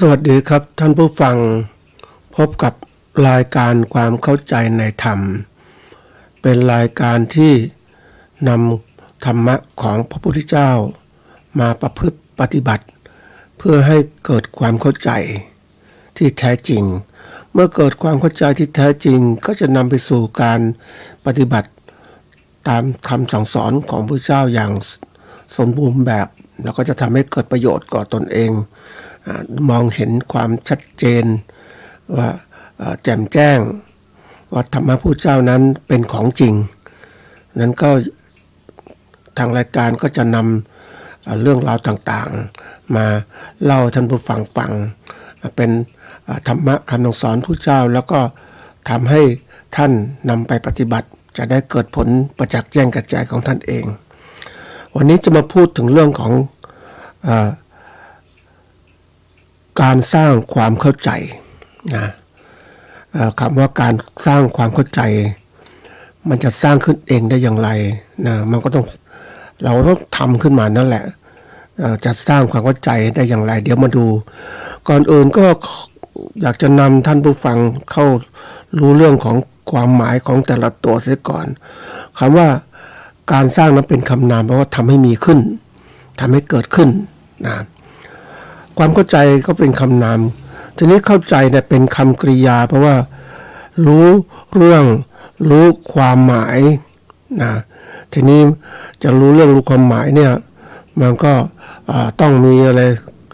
สวัสดีครับท่านผู้ฟังพบกับรายการความเข้าใจในธรรมเป็นรายการที่นำธรรมะของพระพุทธเจ้ามาประพฤติปฏิบัติเพื่อให้เกิดความเข้าใจที่แท้จริงเมื่อเกิดความเข้าใจที่แท้จริงก็จะนำไปสู่การปฏิบัติตามคำสั่งสอนของพระเจ้าอย่างสมบูรณ์แบบแล้วก็จะทำให้เกิดประโยชน์ก่อตนเองมองเห็นความชัดเจนว่าแจ่มแจ้งว่าธรรมะพุทธเจ้านั้นเป็นของจริงนั้นก็ทางรายการก็จะนำเรื่องราวต่างๆมาเล่าท่านผู้ฟังเป็นธรรมะคำสอนพุทธเจ้าแล้วก็ทำให้ท่านนำไปปฏิบัติจะได้เกิดผลประจักษ์แจ้งกระจายของท่านเองวันนี้จะมาพูดถึงเรื่องของการสร้างความเข้าใจนะคำว่าการสร้างความเข้าใจมันจะสร้างขึ้นเองได้อย่างไรนะมันก็ต้องเราต้องทำขึ้นมานั่นแหละจะสร้างความเข้าใจได้อย่างไรเดี๋ยวมาดูก่อนอื่นก็อยากจะนำท่านผู้ฟังเข้ารู้เรื่องของความหมายของแต่ละตัวเสียก่อนคำว่าการสร้างนั้นเป็นคำนามแปลว่าทำให้มีขึ้นทำให้เกิดขึ้นนะความเข้าใจก็เป็นคำนามทีนี้เข้าใจเนี่ยเป็นคำกริยาเพราะว่ารู้เรื่องรู้ความหมายนะทีนี้จะรู้เรื่องรู้ความหมายเนี่ยมันก็ต้องมีอะไร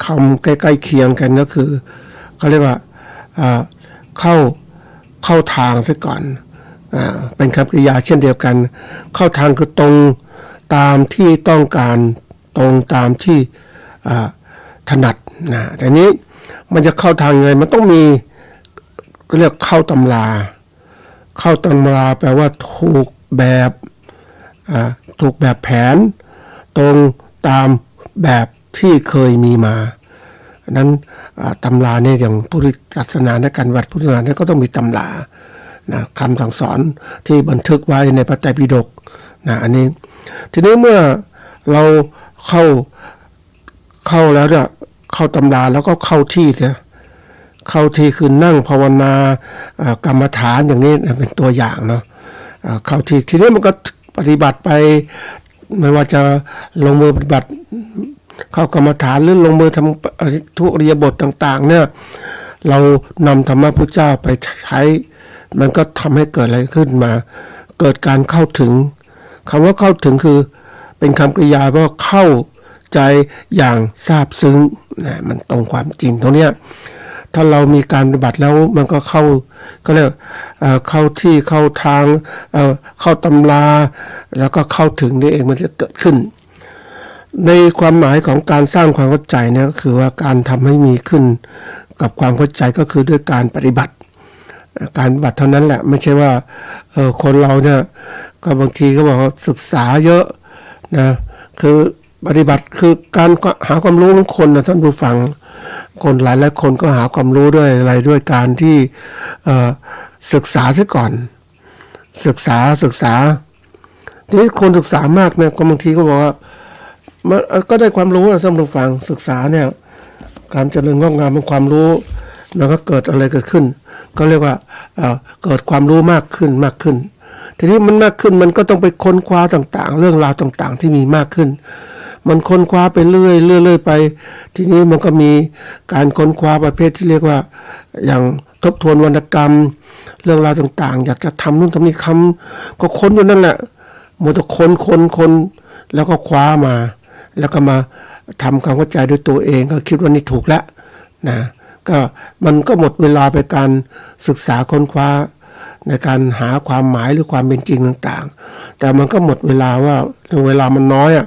คำใกล้ๆเคียงกันก็คือเขาเรียกว่าเข้าทางซะก่อนเป็นคำกริยาเช่นเดียวกันเข้าทางคือตรงตามที่ต้องการตรงตามที่ถนัดนะแต่นี้มันจะเข้าทางไงมันต้องมีก็เรียกเข้าตำราแปลว่าถูกแบบแผนตรงตามแบบที่เคยมีมานั้นตำราเนี่ยอย่างพุทธศาสนาในการวัดพุทธศาสนาเนี่ยก็ต้องมีตำรานะคำสั่งสอนที่บันทึกไว้ในพระไตรปิฎกนะอันนี้ทีนี้เมื่อเราเข้าแล้วเนี่ยเข้าตำราแล้วก็เข้าที่เสียเข้าที่คือนั่งภาวนากรรมฐานอย่างนี้เป็นตัวอย่างเนาะเข้าที่ทีนี้มันก็ปฏิบัติไปไม่ว่าจะลงมือปฏิบัติเข้ากรรมฐานหรือลงมือทำทุกอิริยาบถต่างๆเนี่ยเรานำธรรมะพุทธเจ้าไปใช้มันก็ทำให้เกิดอะไรขึ้นมาเกิดการเข้าถึงคำว่าเข้าถึงคือเป็นคำกริยาว่าเข้าใจอย่างซาบซึ้งนะมันตรงความจริงตรงเนี้ยถ้าเรามีการปฏิบัติแล้วมันก็ก็เรียกเข้าที่เข้าทางเข้าตำราแล้วก็เข้าถึงนี่เองมันจะเกิดขึ้นในความหมายของการสร้างความเข้าใจเนี่ยก็คือว่าการทำให้มีขึ้นกับความเข้าใจก็คือด้วยการปฏิบัติการปฏิบัติเท่านั้นแหละไม่ใช่ว่าคนเราเนี่ยก็บางทีก็บอกว่าศึกษาเยอะนะคือปฏิบัติคือการหาความรู้ของคนนะท่านผู้ฟังคนหลายคนก็หาความรู้ด้วยอะไรด้วยการที่ศึกษาซะก่อนศึกษาทีนี้คนศึกษามากเนี่ยบางทีก็บอกว่ามันก็ได้ความรู้นะท่านผู้ฟังศึกษาเนี่ยการเจริญงอกงามของความรู้มันก็เกิดอะไรเกิดขึ้นก็เรียกว่าเกิดความรู้มากขึ้นทีนี้มันมากขึ้นมันก็ต้องไปค้นคว้าต่างๆเรื่องราวต่างๆที่มีมากขึ้นมันค้นคว้าไปเรื่อยไปทีนี้มันก็มีการค้นคว้าประเภทที่เรียกว่าอย่างทบทวนวรรณกรรมเรื่องราวต่างๆอยากจะทำนู่นทำนี่ก็ค้นอยู่นั่นแหละหมดแต่ค้นแล้วก็คว้ามาแล้วก็มาทำความเข้าใจด้วยตัวเองก็คิดว่านี่ถูกแล้วนะก็มันก็หมดเวลาไปการศึกษาค้นคว้าในการหาความหมายหรือความเป็นจริงต่างๆแต่มันก็หมดเวลาว่าเวลามันน้อยอ่ะ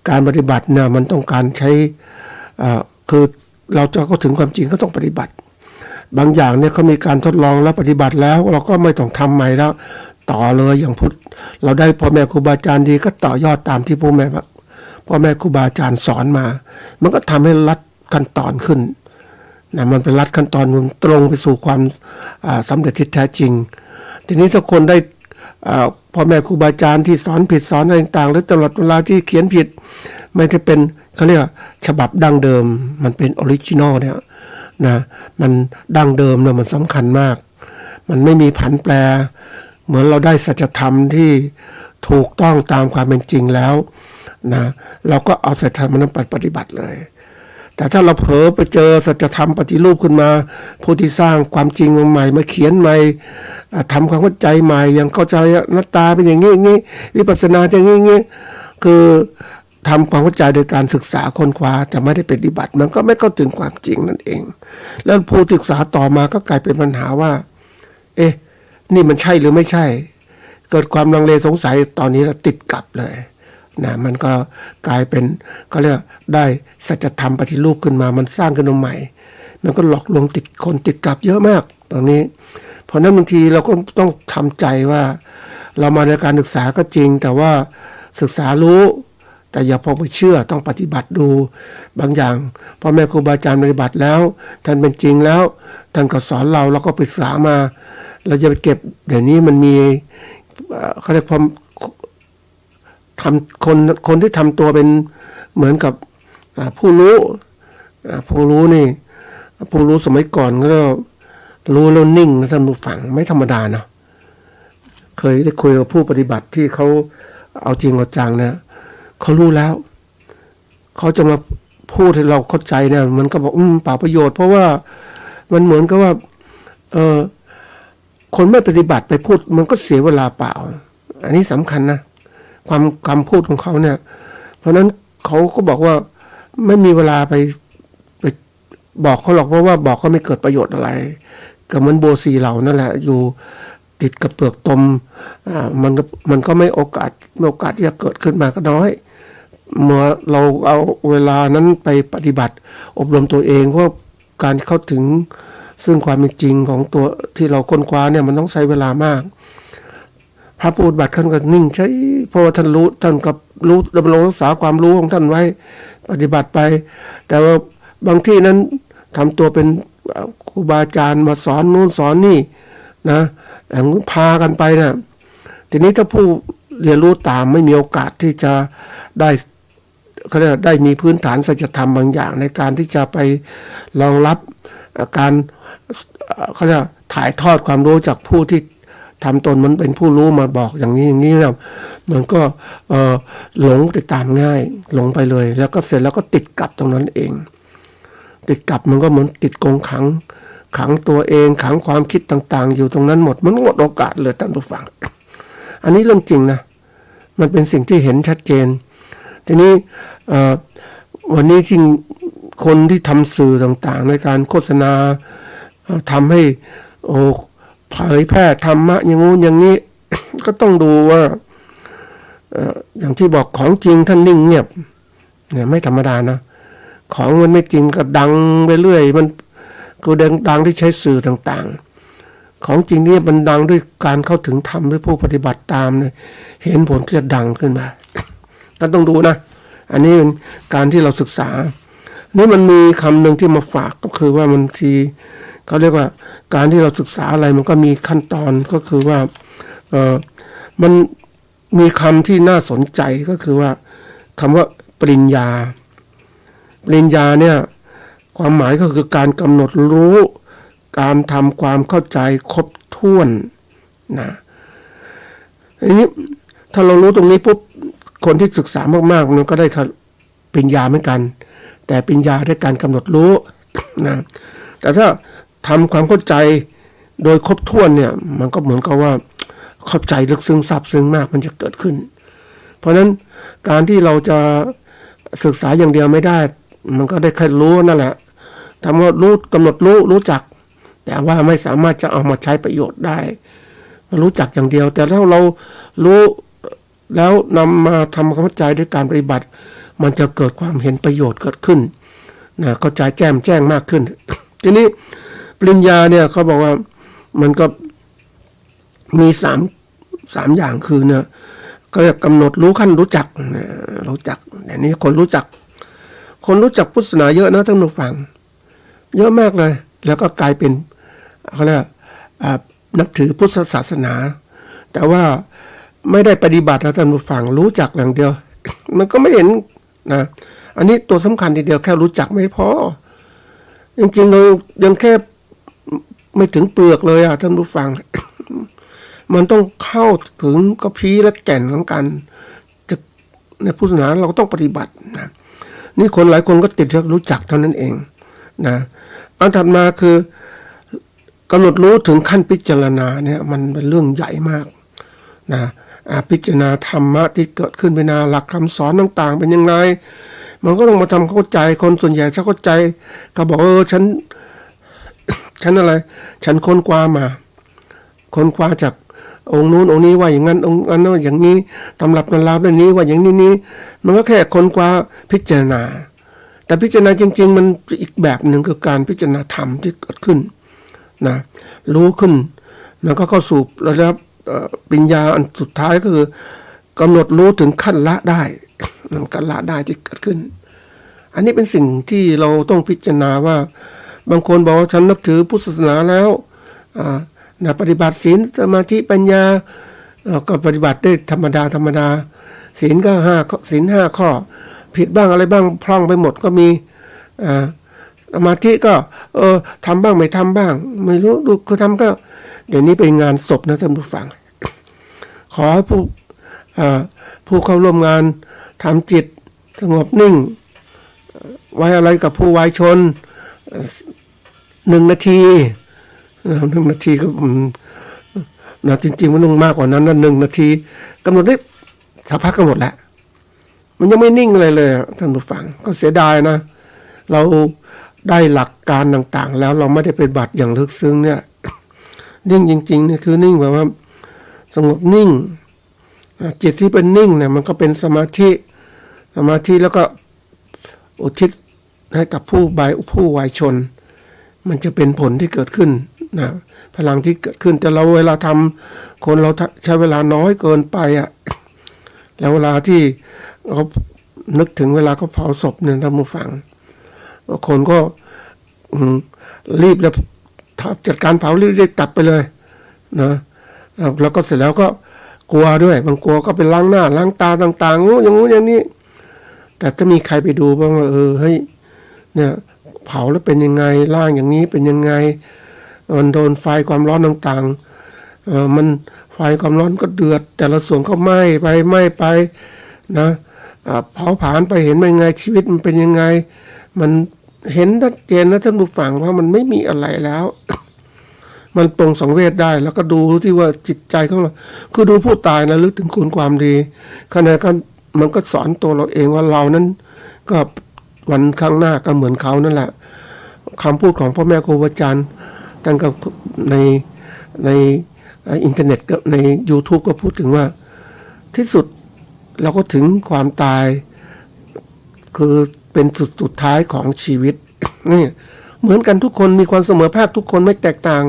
การปฏิบัติเนี่ยมันต้องการใช้คือเราจะเข้าถึงความจริงก็ต้องปฏิบัติบางอย่างเนี่ยเขามีการทดลองแล้วปฏิบัติแล้วเราก็ไม่ต้องทำใหม่แล้วต่อเลยอย่างพุทธเราได้พ่อแม่ครูบาอาจารย์ดีก็ต่อยอดตามที่พ่อแม่ครูบาอาจารย์สอนมามันก็ทำให้ลัดขั้นตอนขึ้นนะมันเป็นลัดขั้นตอนมันตรงไปสู่ความสำเร็จที่แท้จริงทีนี้ถ้าคนได้พ่อแม่ครูบาอาจารย์ที่สอนผิดสอนอะไรต่างๆหรือตลอดเวลาที่เขียนผิดไม่ได้เป็นเขาเรียกฉบับดั้งเดิมมันเป็นออริจินอลเนี่ย นะมันดั้งเดิมเนี่ยมันสำคัญมากมันไม่มีผันแปรเหมือนเราได้สัจธรรมที่ถูกต้องตามความเป็นจริงแล้วนะเราก็เอาสัจธรรมนั้นไปปฏิบัติเลยแต่ถ้าเราเผลอไปเจอสัจธรรมปฏิรูปขึ้นมาผู้ที่สร้างความจริงใหม่มาเขียนใหม่ทำความเข้าใจใหม่อย่างเข้าใจหน้าตาเป็นอย่างนี้อย่างนี้วิปัสสนาจะอย่างนี้คือทำความเข้าใจโดยการศึกษาค้นคว้าจะไม่ได้ปฏิบัติมันก็ไม่เข้าถึงความจริงนั่นเองแล้วผู้ศึกษาต่อมาก็กลายเป็นปัญหาว่าเอ๊ะนี่มันใช่หรือไม่ใช่เกิดความลังเลสงสัยตอนนี้เราติดกลับเลยนะมันก็กลายเป็นก็เรียกได้สัจธรรมปฏิรูปขึ้นมามันสร้างขึ้นมาใหม่มันก็หลอกลวงติดคนติดกลับเยอะมากตรงนี้เพราะนั้นบางทีเราก็ต้องทำใจว่าเรามาในการศึกษาก็จริงแต่ว่าศึกษารู้แต่อย่าพอไปเชื่อต้องปฏิบัติดูบางอย่างพ่อแม่ครูบาอาจารย์ปฏิบัติแล้วท่านเป็นจริงแล้วท่านก็สอนเราก็ศึกษามาเราจะไปเก็บเดี๋ยวนี้มันมีเขาเรียกความทำคนที่ทำตัวเป็นเหมือนกับผู้รู้นี่ผู้รู้สมัยก่อนก็รู้แล้วนิ่งนะท่านผู้ฟังไม่ธรรมดานะเคยได้คุยกับผู้ปฏิบัติที่เขาเอาจริงเอาจังนะเขารู้แล้วเขาจะมาพูดให้เราเข้าใจเนี่ยมันก็บอกเปล่าประโยชน์เพราะว่ามันเหมือนกับว่าคนไม่ปฏิบัติไปพูดมันก็เสียเวลาเปล่าอันนี้สำคัญนะความคำพูดของเขาเนี่ยเพราะนั้นเขาก็บอกว่าไม่มีเวลาไปบอกเขาหรอกเพราะว่าบอกก็ไม่เกิดประโยชน์อะไรก็เหมือนโบสีเหล่านั่นแหละอยู่ติดกับเปลือกตมมันก็ไม่โอกาสที่จะเกิดขึ้นมาก็น้อยเมื่อเราเอาเวลานั้นไปปฏิบัติอบรมตัวเองเพราะการเข้าถึงซึ่งความเป็นจริงของตัวที่เราค้นคว้าเนี่ยมันต้องใช้เวลามากพระผู้ปฏิบัติท่านก็นิ่งใช่เพราะว่าท่านรู้ท่านก็รู้ดำรงรักษาความรู้ของท่านไว้ปฏิบัติไปแต่ว่าบางที่นั้นทำตัวเป็นครูบาอาจารย์มาสอนนู่นสอนนี่นะอย่างพากันไปนะทีนี้ถ้าผู้เรียนรู้ตามไม่มีโอกาสที่จะได้เขาเรียกได้มีพื้นฐานสัจธรรมบางอย่างในการที่จะไปรองรับการเขาเรียกถ่ายทอดความรู้จากผู้ที่ทำตนมันเป็นผู้รู้มาบอกอย่างนี้นะมันก็หลงติดตามง่ายหลงไปเลยแล้วก็เสร็จแล้วก็ติดกับตรงนั้นเองติดกับมันก็เหมือนติดกรงขังตัวเองขังความคิดต่างๆอยู่ตรงนั้นหมดมันหมดโอกาสเลยท่านผู้ฟังอันนี้เรื่องจริงนะมันเป็นสิ่งที่เห็นชัดเจนทีนี้วันนี้จริงคนที่ทำสื่อต่างๆในการโฆษณาทำให้เผยแพร่ธรรมะอย่างงู้นอย่างนี้ ก็ต้องดูว่าอย่างที่บอกของจริงท่านนิ่งเงียบเนี่ยไม่ธรรมดานะของมันไม่จริงก็ดังไปเรื่อยมันก็ดังที่ใช้สื่อต่างๆของจริงนี่มันดังด้วยการเข้าถึงธรรมด้วยผู้ปฏิบัติตามเนี่ยเห็นผลก็จะดังขึ้นมา ก็ต้องดูนะอันนี้เป็นการที่เราศึกษานี่มันมีคำหนึ่งที่มาฝากก็คือว่ามันทีเขาเรียกว่าการที่เราศึกษาอะไรมันก็มีขั้นตอนก็คือว่ามันมีคำที่น่าสนใจก็คือว่าคำว่าปริญญาเนี่ยความหมายก็คือการกำหนดรู้การทำความเข้าใจครบถ้วนนะอันนี้ถ้าเรารู้ตรงนี้ปุ๊บคนที่ศึกษามากๆมันก็ได้ปริญญาเหมือนกันแต่ปริญญาได้การกำหนดรู้นะแต่ถ้าทำความเข้าใจโดยครบถ้วนเนี่ยมันก็เหมือนกับว่าเข้าใจลึกซึ้งซาบซึ้งมากมันจะเกิดขึ้นเพราะฉะนั้นการที่เราจะศึกษาอย่างเดียวไม่ได้มันก็ได้แค่รู้นั่นแหละทำว่ารู้กำหนดรู้จักแต่ว่าไม่สามารถจะเอามาใช้ประโยชน์ได้รู้จักอย่างเดียวแต่ถ้าเรารู้แล้วนำมาทำความเข้าใจด้วยการปฏิบัติมันจะเกิดความเห็นประโยชน์เกิดขึ้นนะเข้าใจแจ้งมากขึ้น ทีนี้ปริญญาเนี่ยเขาบอกว่ามันก็มีสามอย่างคือเนี่ยก็เรียกกำหนดรู้ขั้นรู้จักแต่นี้คนรู้จักพุทธศาสนาเยอะนะท่านผู้ฟังเยอะมากเลยแล้วก็กลายเป็นเขาเรียกนับถือพุทธศาสนาแต่ว่าไม่ได้ปฏิบัตินะท่านผู้ฟังรู้จักอย่างเดียว มันก็ไม่เห็นนะอันนี้ตัวสำคัญทีเดียวแค่รู้จักไม่พอ จริงๆเรายังแค่ไม่ถึงเปลือกเลยท่านผู้ฟัง มันต้องเข้าถึงกระพี้และแก่นของกันจะในพุทธศาสนาเราก็ต้องปฏิบัตินะนี่คนหลายคนก็ติดรู้จักเท่านั้นเองนะอันถัดมาคือกำหนดรู้ถึงขั้นพิจารณาเนี่ยมันเป็นเรื่องใหญ่มากนะพิจารณาธรรมะที่เกิดขึ้นเป็นหลักคำสอนต่างๆเป็นยังไงมันก็ต้องมาทำเข้าใจคนส่วนใหญ่ถ้าเข้าใจก็บอกฉันอะไรฉันค้นคว้ามาค้นคว้าจากองค์นู้นองค์นี้ว่าอย่างนั้นองค์นั้นว่าอย่างนี้ตำรับตำราแบบนี้ว่าอย่างนี้มันก็แค่ค้นคว้าพิจารณาแต่พิจารณาจริงๆมันอีกแบบหนึ่งคือการพิจารณาธรรมที่เกิดขึ้นนะรู้ขึ้นมันก็เข้าสู่ระดับปัญญาอันสุดท้ายก็คือกำหนดรู้ถึงขั้นละได้การละได้ที่เกิดขึ้นอันนี้เป็นสิ่งที่เราต้องพิจารณาว่าบางคนบอกว่าฉันนับถือพุทธศาสนาแล้วปฏิบัติศีลสมาธิปัญญาก็ปฏิบัติได้ธรรมดาศีลก็ศีล5 ข้อผิดบ้างอะไรบ้างพร่องไปหมดก็มีสมาธิก็ทำบ้างไม่ทำบ้างไม่รู้ดูคือทำก็เดี๋ยวนี้เป็นงานศพนะท่านผู้ฟัง ขอให้ผู้เข้าร่วมงานทำจิตสงบนิ่งไว้อะไรกับผู้วายชน1 นาที1 นาทีก็นะจริงๆมันต้องมากกว่านั้นนะ1 นาทีกำหนดได้สักพักก็หมดแหละมันยังไม่นิ่งเลยท่านผู้ฟังก็เสียดายนะเราได้หลักการต่างๆแล้วเราไม่ได้เป็นบัตรอย่างลึกซึ้งเนี่ยนิ่งจริงๆเนี่ยคือนิ่งแบบว่าสงบนิ่งจิตที่เป็นนิ่งเนี่ยมันก็เป็นสมาธิแล้วก็อุทิศให้กับผู้วายชนมันจะเป็นผลที่เกิดขึ้นนะพลังที่เกิดขึ้นแต่เราเวลาทำคนเราใช้เวลาน้อยเกินไปแล้วเวลาที่เขานึกถึงเวลาเขาเผาศพเนี่ยท่านผู้ฟังคนก็รีบแล้วจัดการเผารีบตัดไปเลยนะแล้วก็เสร็จแล้วก็กลัวด้วยบางกลัวก็ไปล้างหน้าล้างตาต่างๆอย่างงู้นอย่างนี้แต่ถ้ามีใครไปดูบ้างว่าเฮ้ยเนี่ยเผาแล้วเป็นยังไงล่างอย่างนี้เป็นยังไงมันโดนไฟความร้อนต่างๆมันไฟความร้อนก็เดือดแต่ละส่วนก็ไหม้ไปนะเผาผลาญไปเห็นเป็นยังไงชีวิตมันเป็นยังไงมันเห็นชัดเจนนะท่านผู้ฟังว่ามันไม่มีอะไรแล้ว มันปรงสังเวชได้แล้วก็ดูที่ว่าจิตใจของเราคือดูผู้ตายนะลึกถึงคุณความดีขณะนั้นมันก็สอนตัวเราเองว่าเรานั้นก็วันข้างหน้าก็เหมือนเขานั่นแหละคำพูดของพ่อแม่ครูอาจารย์ตั้งแต่ในอินเทอร์เน็ตก็ใน YouTube ก็พูดถึงว่าที่สุดเราก็ถึงความตายคือเป็นจุดสุดท้ายของชีวิตนี่เหมือนกันทุกคนมีความเสมอภาคทุกคนไม่แตกต่าง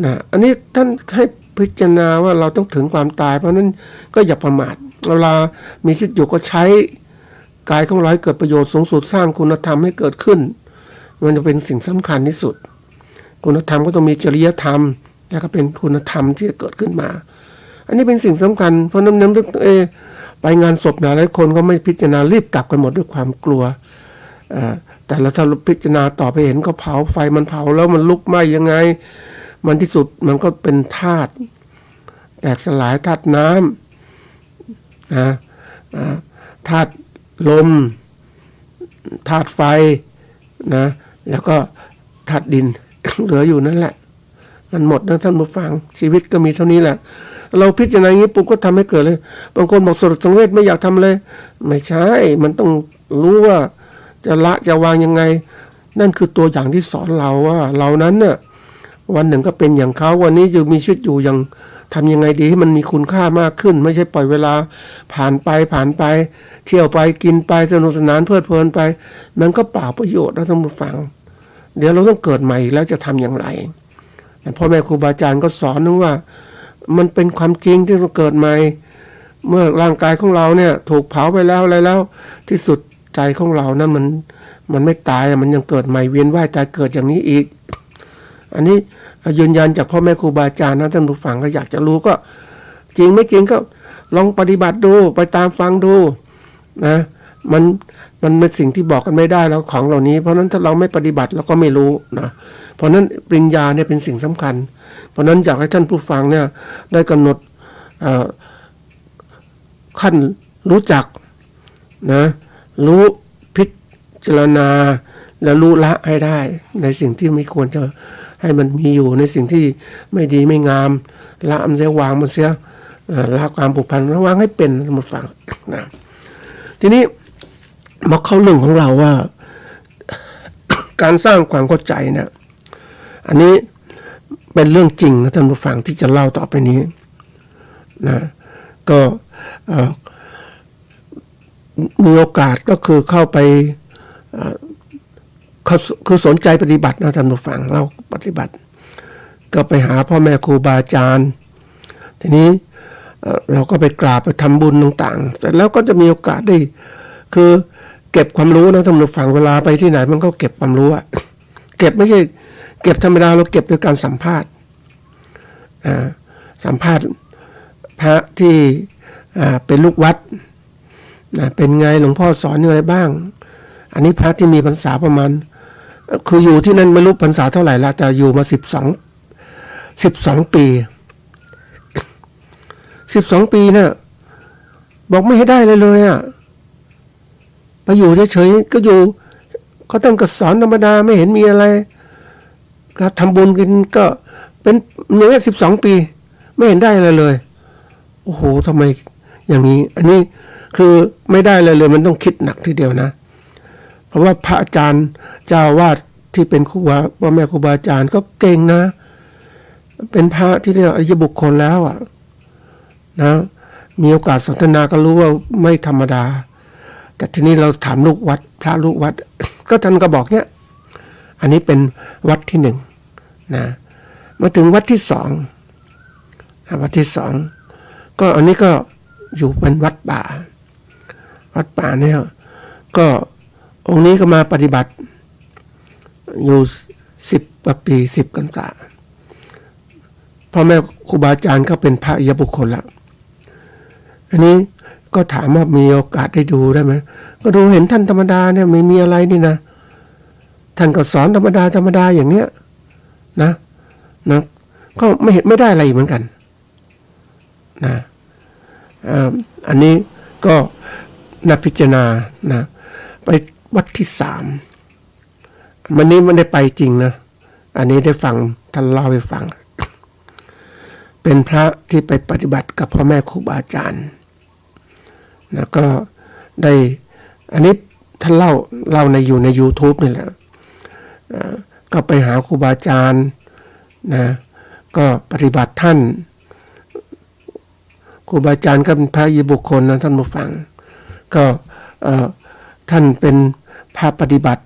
นะอันนี้ท่านให้พิจารณาว่าเราต้องถึงความตายเพราะนั้นก็อย่าประมาทเวลามีชีวิตอยู่ก็ใช้กายของเราให้เกิดประโยชน์สูงสุดสร้างคุณธรรมให้เกิดขึ้นมันจะเป็นสิ่งสำคัญที่สุดคุณธรรมก็ต้องมีจริยธรรมแล้วก็เป็นคุณธรรมที่จะเกิดขึ้นมาอันนี้เป็นสิ่งสำคัญเพราะน้ำไปงานศพหลายคนก็ไม่พิจารณารีบกลับกันหมดด้วยความกลัวแต่เราถ้าพิจารณาต่อไปเห็นก็เผาไฟมันเผาแล้วมันลุกไหม้ยังไงมันที่สุดมันก็เป็นธาตุแตกสลายธาตุน้ำนะธาตุลมธาตุไฟนะแล้วก็ธาตุดิน เหลืออยู่นั่นแหละมันหมดนะท่านผู้ฟังชีวิตก็มีเท่านี้แหละเราพิจารณาอย่างนี้ปุ๊บก็ทำให้เกิดเลยบางคนบอกสลดสังเวชไม่อยากทำเลยไม่ใช่มันต้องรู้ว่าจะละจะวางยังไงนั่นคือตัวอย่างที่สอนเราว่าเรานั้นเนี่ยวันหนึ่งก็เป็นอย่างเขาวันนี้จะมีชีวิตอยู่อย่างทำยังไงดีให้มันมีคุณค่ามากขึ้นไม่ใช่ปล่อยเวลาผ่านไปเที่ยวไปกินไปสนุกสนานเพลิดเพลินไปมันก็เปล่าประโยชน์นะท่านผู้ฟังเดี๋ยวเราต้องเกิดใหม่แล้วจะทำอย่างไรพ่อแม่ครูบาอาจารย์ก็สอนนึกว่ามันเป็นความจริงที่เราเกิดใหม่เมื่อร่างกายของเราเนี่ยถูกเผาไปแล้วอะไรแล้วที่สุดใจของเรานั้นมันไม่ตายมันยังเกิดใหม่เวียนว่ายตายเกิดอย่างนี้อีกอันนี้ยืนยันจากพ่อแม่ครูบาอาจารย์นะท่านผู้ฟังก็อยากจะรู้ก็จริงไม่จริงก็ลองปฏิบัติดูไปตามฟังดูนะมัน มันเป็นสิ่งที่บอกกันไม่ได้แล้วของเหล่านี้เพราะฉะนั้นถ้าเราไม่ปฏิบัติเราก็ไม่รู้นะเพราะฉะนั้นปริญญาเนี่ยเป็นสิ่งสำคัญเพราะฉะนั้นอยากให้ท่านผู้ฟังเนี่ยได้กำหนดขั้นรู้จักนะรู้พิจารณาและรู้ละให้ได้ในสิ่งที่ไม่ควรจะให้มันมีอยู่ในสิ่งที่ไม่ดีไม่งามละมันเสียวางมันเสียละความผูกพันระวังให้เป็นหมดฟังนะทีนี้มาเข้าเรื่องของเราว่า การสร้างความเข้าใจเนี่ยอันนี้เป็นเรื่องจริงนะท่านผู้ฟังที่จะเล่าต่อไปนี้นะก็มีโอกาสก็คือเข้าไปคือสนใจปฏิบัตินะท่านผู้ฟังเราปฏิบัติก็ไปหาพ่อแม่ครูบาอาจารย์ทีนี้เราก็ไปกราบไปทำบุญต่างๆแต่แล้วก็จะมีโอกาสได้คือเก็บความรู้นะท่านผู้ฟังเวลาไปที่ไหนมันก็เก็บความรู้อะเก็บไม่ใช่เก็บธรรมดาเราเก็บโดยการสัมภาษณ์สัมภาษณ์พระที่เป็นลูกวัดเป็นไงหลวงพ่อสอนอะไรบ้างอันนี้พระที่มีพรรษาประมาณคืออยู่ที่นั่นไม่รู้พรรษาเท่าไหร่ละแต่อยู่มา12 ปี12 ปีเนี่ยบอกไม่ให้ได้เลยอ่ะไปอยู่เฉยๆก็อยู่เขาต้องก็สอนธรรมดาไม่เห็นมีอะไรก็ทำบุญกันก็เป็นอย่างนี้12 ปีไม่เห็นได้อะไรเลยโอ้โหทำไมอย่างนี้อันนี้คือไม่ได้เลยมันต้องคิดหนักทีเดียวนะเพราะว่าพระอาจารย์เจ้าวาดที่เป็นครูบาพ่อแม่ครูบาอาจารย์ก็เก่งนะเป็นพระที่เรียกอริยบุคคลแล้วอ่ะนะมีโอกาสสนทนาก็รู้ว่าไม่ธรรมดาแต่ทีนี้เราถามลูกวัดพระลูกวัด ก็ท่านก็บอกเนี้ยอันนี้เป็นวัดที่1นะมาถึงวัดที่2วัดที่2ก็อันนี้ก็อยู่เป็นวัดป่าเนี่ยก็องค์นี้ก็มาปฏิบัติอยู่10 กว่าปี10 พรรษาพ่อแม่ครูบาอาจารย์ก็เป็นพระอริยบุคคลละอันนี้ก็ถามว่ามีโอกาสได้ดูได้ไหมก็ดูเห็นท่านธรรมดาเนี่ยไม่มีอะไรนี่นะท่านก็สอนธรรมดาอย่างเนี้ยนะก็ไม่ได้อะไรเหมือนกันนะอันนี้ก็นักพิจารณานะไปวัดที่3วันนี้ไม่ได้ไปจริงนะอันนี้ได้ฟังท่านเล่าให้ฟังเป็นพระที่ไปปฏิบัติกับพ่อแม่ครูบาอาจารย์นะก็ได้อันนี้ท่านเล่าอยู่ใน YouTube นี่แหละก็ไปหาครูบาอาจารย์นะก็ปฏิบัติท่านครูบาอาจารย์ก็เป็นพระอริยบุคคลนะท่านผู้ฟังก็ท่านเป็นพระปฏิบัติ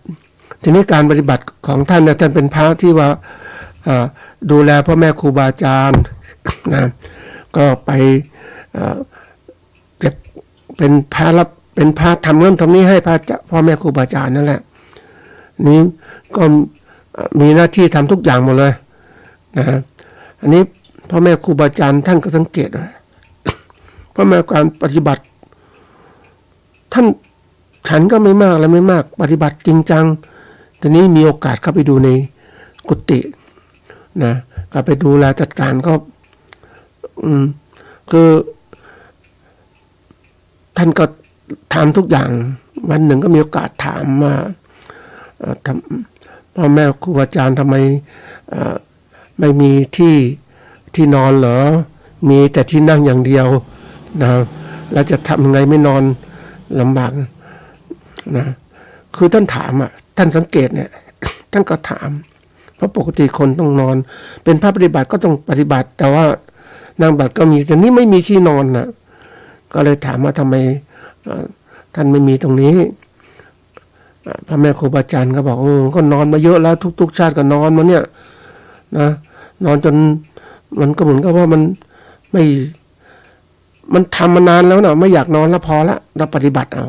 ทีนี้การปฏิบัติของท่านเนี่ยท่านเป็นพระที่ว่าดูแลพ่อแม่ครูบาอาจารย์นะก็ไปเก็บเป็นพระรับเป็นพระทำเรื่องทำนี้ให้พ่อแม่ครูบาอาจารย์นั่นแหละนี้ก็มีหน้าที่ทำทุกอย่างหมดเลยนะอันนี้พ่อแม่ครูบาอาจารย์ท่านก็สังเกตว่าพ่อแม่การปฏิบัติท่านฉันก็ไม่มากอะไรไม่มากปฏิบัติจริงจังทีนี้มีโอกาสเข้าไปดูในกุฏินะก็ไปดูแลจัดการก็คือท่านก็ทำทุกอย่างวันหนึ่งก็มีโอกาสถามมาพ่อแม่ครูอาจารย์ทำไมไม่มีที่นอนเหรอมีแต่ที่นั่งอย่างเดียวนะแล้วจะทำยังไงไม่นอนลำบากนะคือท่านถามท่านสังเกตเนี่ยท่านก็ถามเพราะปกติคนต้องนอนเป็นพระปฏิบัติก็ต้องปฏิบัติแต่ว่านางบัตรก็มีแต่นี่ไม่มีที่นอนนะก็เลยถามว่าทำไมท่านไม่มีตรงนี้พระแม่ครูบาอาจารย์ก็บอกก็นอนมาเยอะแล้วทุกชาติก็นอนมาเนี่ยนะนอนจนมันก็เหมือนกับว่ามันทำมานานแล้วนะไม่อยากนอนแล้วพอละเราปฏิบัติเอา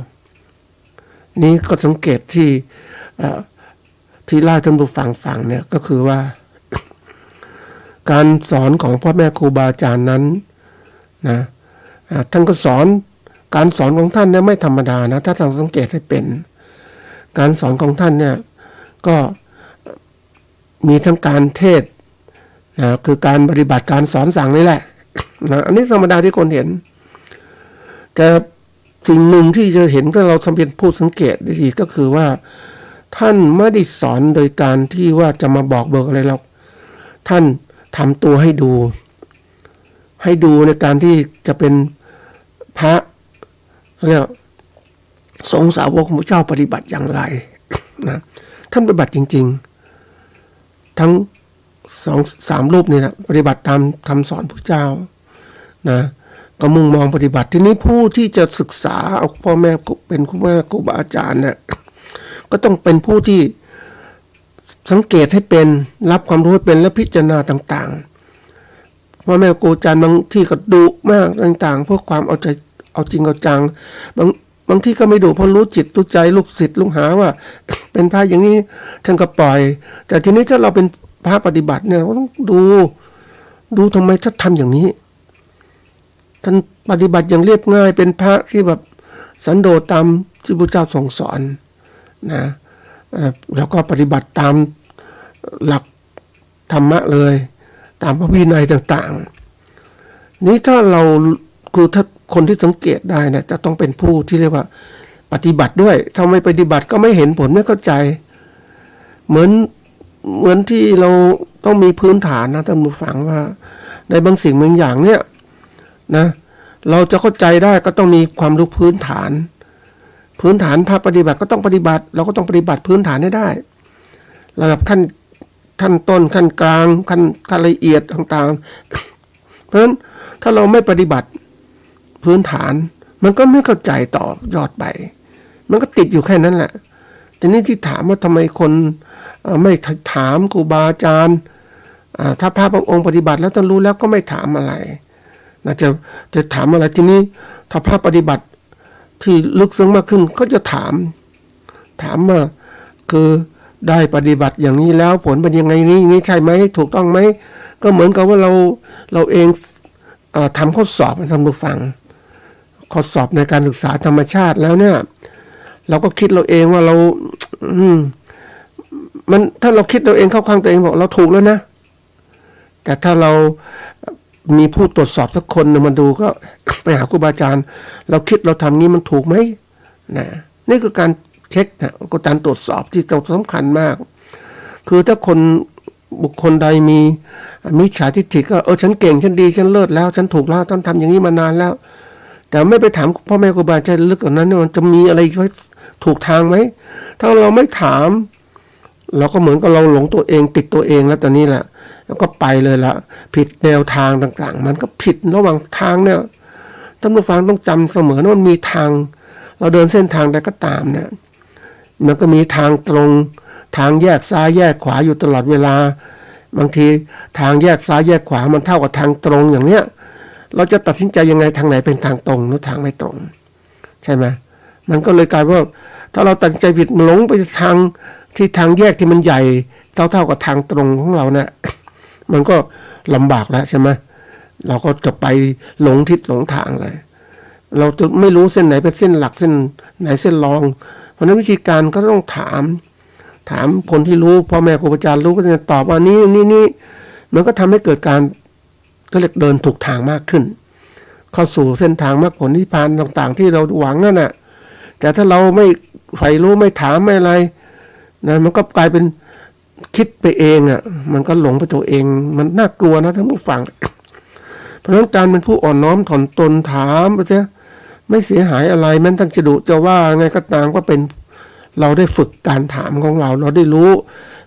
นี่ก็สังเกตที่เล่าท่านผู้ฟังเนี่ยก็คือว่า การสอนของพ่อแม่ครูบาอาจารย์นั้นนะท่านก็สอนการสอนของท่านเนี่ยไม่ธรรมดานะถ้าท่านสังเกตให้เป็น การสอนของท่านเนี่ยก็มีทั้งการเทศนะคือการปฏิบัติการสอนสั่งนี่แหละนะอันนี้ธรรมดาที่คนเห็นแต่สิ่งหนึ่งที่จะเห็นก็เราทำเป็นผู้สังเกตได้ดีก็คือว่าท่านไม่ได้สอนโดยการที่ว่าจะมาบอกเบิกอะไรหรอกท่านทำตัวให้ดูในการที่จะเป็นพระเรียกสงฆ์สาวกของพระเจ้าปฏิบัติอย่างไรนะท่านปฏิบัติจริงๆทั้ง2-3 รูปนี่นะปฏิบัติตามคำสอนพระเจ้านะก็มุ่งมองปฏิบัติทีนี้ผู้ที่จะศึกษาเอาพ่อแม่เป็นครูบาอาจารย์เนี่ยก็ต้องเป็นผู้ที่สังเกตให้เป็นรับความรู้ให้เป็นและพิจารณาต่างๆพ่อแม่ครูอาจารย์บางที่ก็ดุมากต่างๆเพื่อความเอาใจเอาจริงเอาจังบางที่ก็ไม่ดุเพราะรู้จิตรู้ใจลูกศิษย์ลูกหาว่าเป็นพระอย่างนี้ท่านก็ปล่อยแต่ทีนี้ถ้าเราเป็นพระปฏิบัติเนี่ยเราต้องดูทำไมท่านทำอย่างนี้ท่านปฏิบัติอย่างเรียบง่ายเป็นพระที่แบบสันโดษตามที่พระเจ้าทรงสอนนะแล้วก็ปฏิบัติตามหลักธรรมะเลยตามพระวินัยต่างๆนี้ถ้าเราคือถ้าคนที่สังเกตได้นะจะต้องเป็นผู้ที่เรียกว่าปฏิบัติด้วยถ้าไม่ปฏิบัติก็ไม่เห็นผลไม่เข้าใจเหมือนที่เราต้องมีพื้นฐานนะท่านผู้ฟังว่าในบางสิ่งบางอย่างเนี่ยนะเราจะเข้าใจได้ก็ต้องมีความรู้พื้นฐานภาคปฏิบัติก็ต้องปฏิบัติเราก็ต้องปฏิบัติพื้นฐานให้ได้ระดับขั้นต้นขั้นกลางขั้นละเอียดต่างๆเพราะฉะนั้นถ้าเราไม่ปฏิบัติพื้นฐานมันก็ไม่เข้าใจต่อยอดไปมันก็ติดอยู่แค่นั้นแหละทีนี้ที่ถามว่าทำไมคนไม่ถามครูบาอาจารย์ถ้าพระบางองค์ปฏิบัติแล้วท่านรู้แล้วก็ไม่ถามอะไรนะจะถามอะไรทีนี้ถ้าพระปฏิบัติที่ลึกซึ้งมากขึ้นก็จะถามว่าคือได้ปฏิบัติอย่างนี้แล้วผลเป็นยังไงนี้ใช่ไหมถูกต้องไหมก็เหมือนกับว่าเราเองทำข้อสอบให้ท่านผู้ฟังข้อสอบในการศึกษาธรรมชาติแล้วเนี่ยเราก็คิดเราเองว่าเรามันถ้าเราคิดเราเองเข้าข้างตัวเองบอกเราถูกแล้วนะแต่ถ้าเรามีผู้ตรวจสอบสักคนมาดูก็ไปหาครูบาอาจารย์เราคิดเราทำงี้มันถูกไหมนะนี่คือการเช็คนะการตรวจสอบที่สำคัญมากคือถ้าบุคคลใดมีมิจฉาทิฏฐิก็ฉันเก่งฉันดีฉันเลิศแล้วฉันถูกแล้วท่านทำอย่างนี้มานานแล้วแต่ไม่ไปถามพ่อแม่ครูบาอาจารย์ลึกกว่านั้นมันจะมีอะไรไว้ถูกทางไหมถ้าเราไม่ถามเราก็เหมือนกับเราหลงตัวเองติดตัวเองแล้วตอนนี้แหละแล้วก็ไปเลยละผิดแนวทางต่างๆมันก็ผิดระหว่างทางเนี่ยท่านผู้ฟังต้องจำเสมอว่ามันมีทางเราเดินเส้นทางใดก็ตามเนี่ยมันก็มีทางตรงทางแยกซ้ายแยกขวาอยู่ตลอดเวลาบางทีทางแยกซ้ายแยกขวามันเท่ากับทางตรงอย่างเนี้ยเราจะตัดสินใจยังไงทางไหนเป็นทางตรงหรือทางไม่ตรงใช่ไหมมันก็เลยกลายว่าถ้าเราตัดใจผิดหลงไปทางแยกที่มันใหญ่เท่ากับทางตรงของเราเนี่ยมันก็ลำบากแล้วใช่ไหมเราก็จะไปหลงทิศหลงทางเลยเราจะไม่รู้เส้นไหนเป็นเส้นหลักเส้นไหนเส้นรองเพราะนั้นวิธีการก็ต้องถามคนที่รู้พ่อแม่ครูอาจารย์รู้ก็จะตอบว่านี่มันก็ทำให้เกิดการก็เรียกเดินถูกทางมากขึ้นเข้าสู่เส้นทางมรรคผลนิพพานต่างๆที่เราหวังนั่นแหละแต่ถ้าเราไม่ใฝ่รู้ไม่ถามไม่อะไรนะมันก็กลายเป็นคิดไปเองมันก็หลงไปตัวเองมันน่ากลัวนะท่านผู้ฟังเพราะฉะนั้นการเป็นผู้อ่อนน้อมถ่อมตนถามไปเถอะไม่เสียหายอะไรแม้ท่านจะดุจะว่าไงก็ตามก็เป็นเราได้ฝึกการถามของเราได้รู้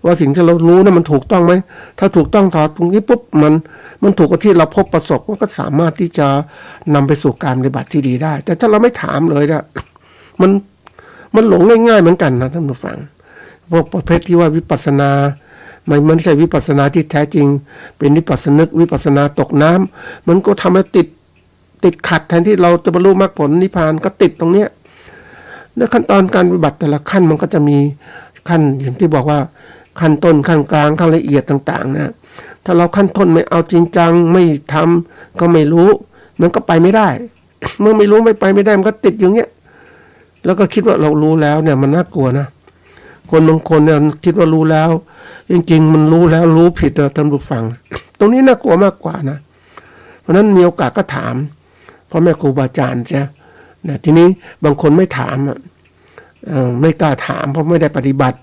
ว่าสิ่งที่เรารู้นั้นมันถูกต้องไหมถ้าถูกต้องถอดตรงนี้ปุ๊บมันถูกกับที่เราพบประสบก็สามารถที่จะนำไปสู่การปฏิบัติที่ดีได้แต่ถ้าเราไม่ถามเลยนะมันหลงง่ายๆเหมือนกันนะท่านผู้ฟังพวกประเภทที่ว่าวิปัสสนามันไม่ใช่วิปัสสนาที่แท้จริงเป็นวิปัสสนึกวิปัสสนาตกน้ำมันก็ทำให้ติดขัดแทนที่เราจะบรรลุมรรคผลนิพพานก็ติดตรงเนี้ยในขั้นตอนการปฏิบัติแต่ละขั้นมันก็จะมีขั้นอย่างที่บอกว่าขั้นต้นขั้นกลางขั้นละเอียดต่างๆนะถ้าเราขั้นต้นไม่เอาจริงจังไม่ทำก็ไม่รู้มันก็ไปไม่ได้ เมื่อไม่รู้ไม่ไปไม่ได้มันก็ติดอย่างเงี้ยแล้วก็คิดว่าเรารู้แล้วเนี่ยมันน่ากลัวนะ คนบางคนเนี่ยคิดว่ารู้แล้วจริงๆมันรู้แล้วรู้ผิดนะท่านผู้ฟัง ตรงนี้น่ากลัวมากกว่านะเพราะนั้นมีโอกาสก็ถามพ่อแม่ครูบาอาจารย์ใช่นะทีนี้บางคนไม่ถามไม่กล้าถามเพราะไม่ได้ปฏิบัติ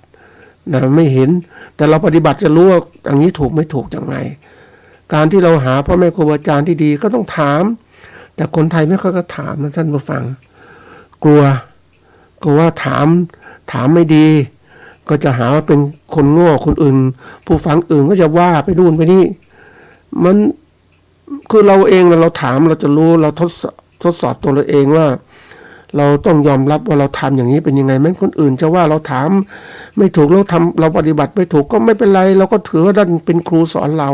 นะไม่เห็นแต่เราปฏิบัติจะรู้ว่าอย่างนี้ถูกไม่ถูกยังไงการที่เราหาพ่อแม่ครูบาอาจารย์ที่ดีก็ต้องถามแต่คนไทยไม่ค่อยก็ถามนะท่านผู้ฟังกลัวว่าถามไม่ดีก็จะหาว่าเป็นคนโง่คนอื่นผู้ฟังอื่นก็จะว่าไปนู่นไปนี่มันคือเราเองเราถามเราจะรู้เราทดสอบตัวเราเองว่าเราต้องยอมรับว่าเราทำอย่างนี้เป็นยังไงแม้คนอื่นจะว่าเราถามไม่ถูกเราปฏิบัติไม่ถูกก็ไม่เป็นไรเราก็ถือว่าท่านเป็นครูสอนเรา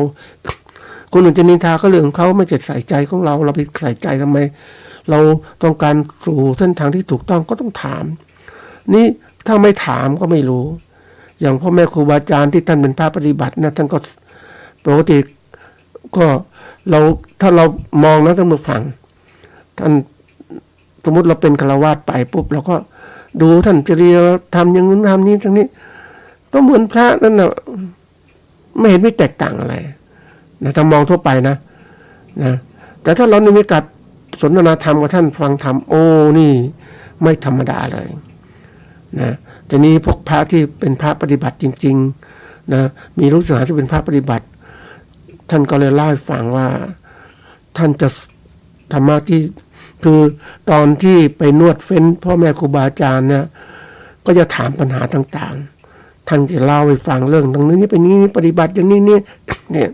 คนอื่นจะนินทาก็เรื่องของเขาไม่จะใส่ใจของเราไปใส่ใจทำไมเราต้องการสู่เส้นทางที่ถูกต้องก็ต้องถามนี่ถ้าไม่ถามก็ไม่รู้อย่างพ่อแม่ครูบาอาจารย์ที่ท่านเป็นพระปฏิบัตินะท่านก็ปกติก็ถ้าเรามองนะท่านผู้ฟังท่านสมมติเราเป็นฆราวาสไปปุ๊บเราก็ดูท่านจริยธรรมอย่างนู้นทำนี้ทั้งนี้ก็เหมือนพระนั่นนะไม่เห็นไม่แตกต่างอะไรนะถ้ามองทั่วไปนะแต่ถ้าเราในมีการสนทนาธรรมกับท่านฟังธรรมโอ้นี่ไม่ธรรมดาเลยนะทีนี้พวกพระที่เป็นพระปฏิบัติจริงๆนะมีลูกศิษย์ที่เป็นพระปฏิบัติท่านก็เลยเล่าให้ฟังว่าท่านจะธรรมะที่คือตอนที่ไปนวดเฟ้นพ่อแม่ครูบาอาจารย์เนี่ยก็จะถามปัญหาต่างๆท่านจะเล่าให้ฟังเรื่องตรงนี้เป็นนี้ปฏิบัติอย่างนี้เนี่ย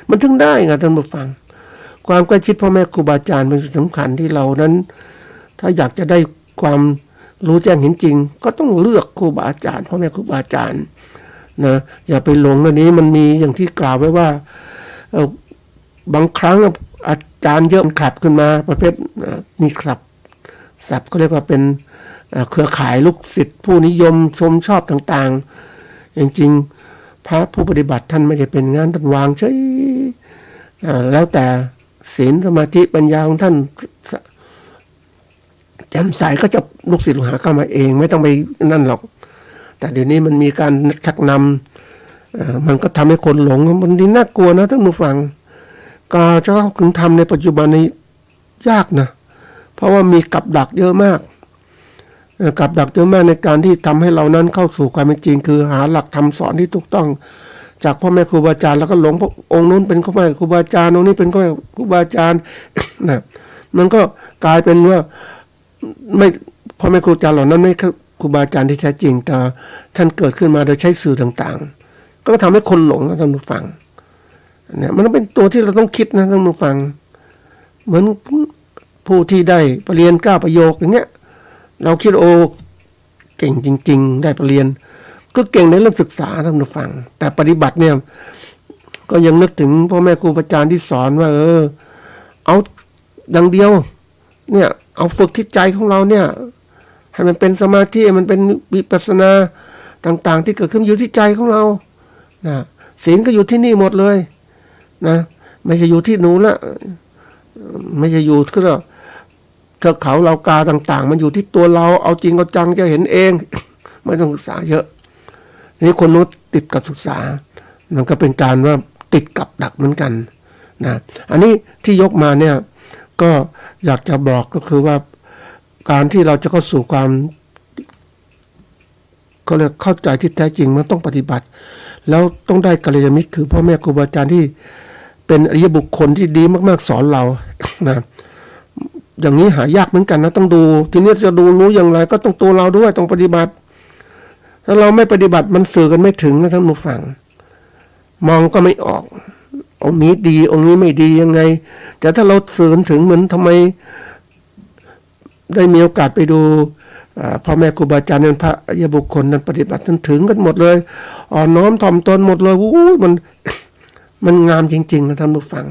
มันถึงได้ไงท่านผู้ฟังความใกล้ชิดพ่อแม่ครูบาอาจารย์เป็นสิ่งสำคัญที่เรานั้นถ้าอยากจะได้ความรู้แจ้งเห็นจริงก็ต้องเลือกครูบาอาจารย์พ่อแม่ครูบาอาจารย์นะอย่าไปหลงเรื่องนี้มันมีอย่างที่กล่าวไว้ว่าบางครั้งอาจารย์เยอะมันขับขึ้นมาประเภทนี่ครับศัพท์เขาเรียกว่าเป็นเครือข่ายลูกศิษย์ผู้นิยมชมชอบต่างๆจริงๆพระผู้ปฏิบัติท่านไม่ได้เป็นงานท่านวางเฉยแล้วแต่ศีลสมาธิปัญญาของท่านแจ่มใสก็จะลูกศิษย์ลูกหาเข้ามาเองไม่ต้องไปนั่นหรอกแต่เดี๋ยวนี้มันมีการชักนำมันก็ทำให้คนหลงมันดีน่ากลัวนะท่านผู้ฟังก็จะถึงทำในปัจจุบันนี้ยากนะเพราะว่ามีกับดักเยอะมากกับดักเยอะมากในการที่ทำให้เรานั้นเข้าสู่ความเป็นจริงคือหาหลักธรรมสอนที่ถูกต้องจากพ่อแม่ครูบาอาจารย์แล้วก็หลงองค์นู้นเป็นพ่อแม่ครูบาอาจารย์องค์นี้เป็นพ่อแม่ครูบาอาจารย์นะมันก็กลายเป็นว่าไม่พ่อแม่ครูอาจารย์เหล่านั้นไม่ครูบาอาจารย์ที่แท้จริงแต่ท่านเกิดขึ้นมาโดยใช้สื่อต่างๆก็ทำให้คนหลงนะท่านผู้ฟังเนี่ยมันเป็นตัวที่เราต้องคิดนะท่านผู้ฟังเหมือนผู้ที่ได้ปริญญา9 ประโยคอย่างเงี้ยเราคิดโอเก่งจริงๆได้ปริญญาก็เก่งในเรื่องศึกษาท่านผู้ฟังแต่ปฏิบัติเนี่ยก็ยังนึกถึงพ่อแม่ครูอาจารย์ที่สอนว่าเอาอย่างเดียวเนี่ยเอาฝึกที่ใจของเราเนี่ยให้มันเป็นสมาธิมันเป็นวิปัสสนาต่างๆที่เกิดขึ้นอยู่ที่ใจของเรานะศีลก็อยู่ที่นี่หมดเลยนะไม่ใช่อยู่ที่หนูละไม่ใช่อยู่คือเทือกเขาเรากาต่างๆมันอยู่ที่ตัวเราเอาจริงเอาจังจะเห็นเอง ไม่ต้องศึกษาเยอะนี่คนนู้นติดกับศึกษามันก็เป็นการว่าติดกับดักเหมือนกันนะอันนี้ที่ยกมาเนี่ยก็อยากจะบอกก็คือว่าการที่เราจะเข้าสู่ความก็เรียกเข้าใจที่แท้จริงมันต้องปฏิบัติแล้วต้องได้กัลยาณมิตรคือพ่อแม่ครูบาอาจารย์ที่เป็นอริยบุคคลที่ดีมากๆสอนเรานะอย่างนี้หายากเหมือนกันนะต้องดูทีนี้จะดูรู้อย่างไรก็ต้องตัวเราด้วยต้องปฏิบัติถ้าเราไม่ปฏิบัติมันสื่อกันไม่ถึงนะท่านผู้ฟังมองก็ไม่ออกองค์นี้ดีองค์นี้ไม่ดียังไงแต่ถ้าเราสื่อถึงเหมือนทำไมได้มีโอกาสไปดูพ่อแม่ครูบาอาจารย์นั้นพระอริยบุคคลนั้นปฏิบัติถึงกันหมดเลยอ่อนน้อมถ่อมตนหมดเลยมันงามจริงๆนะท่านผู้ฟัง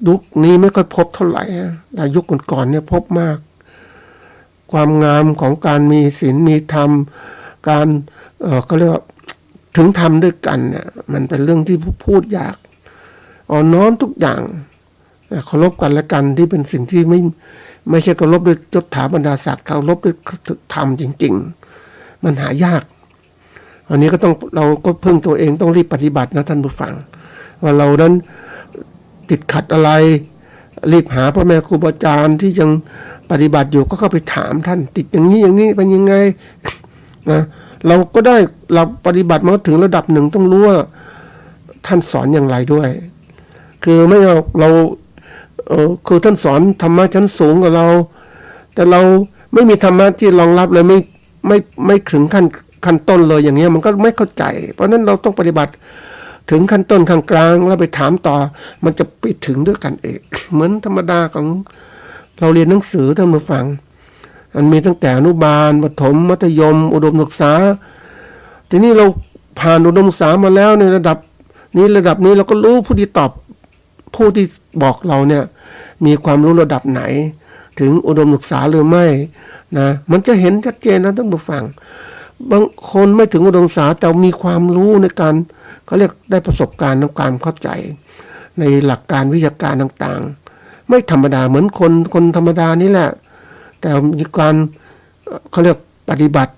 ยุคนี้ไม่ค่อยพบเท่าไหร่แต่ยุคก่อนๆเนี่ยพบมากความงามของการมีศีลมีธรรมการก็เรียกว่าถึงธรรมด้วยกันเนี่ยมันเป็นเรื่องที่พูดยากอ่อนน้อมทุกอย่างเคารพกันและกันที่เป็นสิ่งที่ไม่ใช่เคารพด้วยยศถาบรรดาศักดิ์เคารพด้วยธรรมจริงๆมันหายาก อันนี้ก็ต้องเราก็พึ่งตัวเองต้องรีบปฏิบัตินะท่านผู้ฟังว่าเรานั้นติดขัดอะไรรีบหาพ่อแม่ครูบาอาจารย์ที่ยังปฏิบัติอยู่ก็เข้าไปถามท่านติดอย่างนี้อย่างนี้เป็นยังไงนะเราก็ได้เราปฏิบัติมาถึงระดับหนึ่งต้องรู้ว่าท่านสอนอย่างไรด้วยคือไม่เราคือท่านสอนธรรมะชั้นสูงกว่าเราแต่เราไม่มีธรรมะที่รองรับเลยไม่ถึงขั้นต้นเลยอย่างเงี้ยมันก็ไม่เข้าใจเพราะนั้นเราต้องปฏิบัติถึงขั้นต้นขั้นกลางแล้วไปถามต่อมันจะไปถึงด้วยกันเองเหมือนธรรมดาของเราเรียนหนังสือท่านผู้ฟังมันมีตั้งแต่อนุบาลประถมมัธยมอุดมศึกษาทีนี้เราผ่านอุดมศึกษามาแล้วในระดับนี้เราก็รู้ผู้ที่ตอบผู้ที่บอกเราเนี่ยมีความรู้ระดับไหนถึงอุดมศึกษาหรือไม่นะมันจะเห็นชัดเจนนะท่านผู้ฟังบางคนไม่ถึงอุดมศึกษาแต่มีความรู้ในการเขาเรียกได้ประสบการณ์ในความเข้าใจในหลักการวิชาการต่างๆไม่ธรรมดาเหมือนคนธรรมดานี่แหละแต่มีการเขาเรียกปฏิบัติ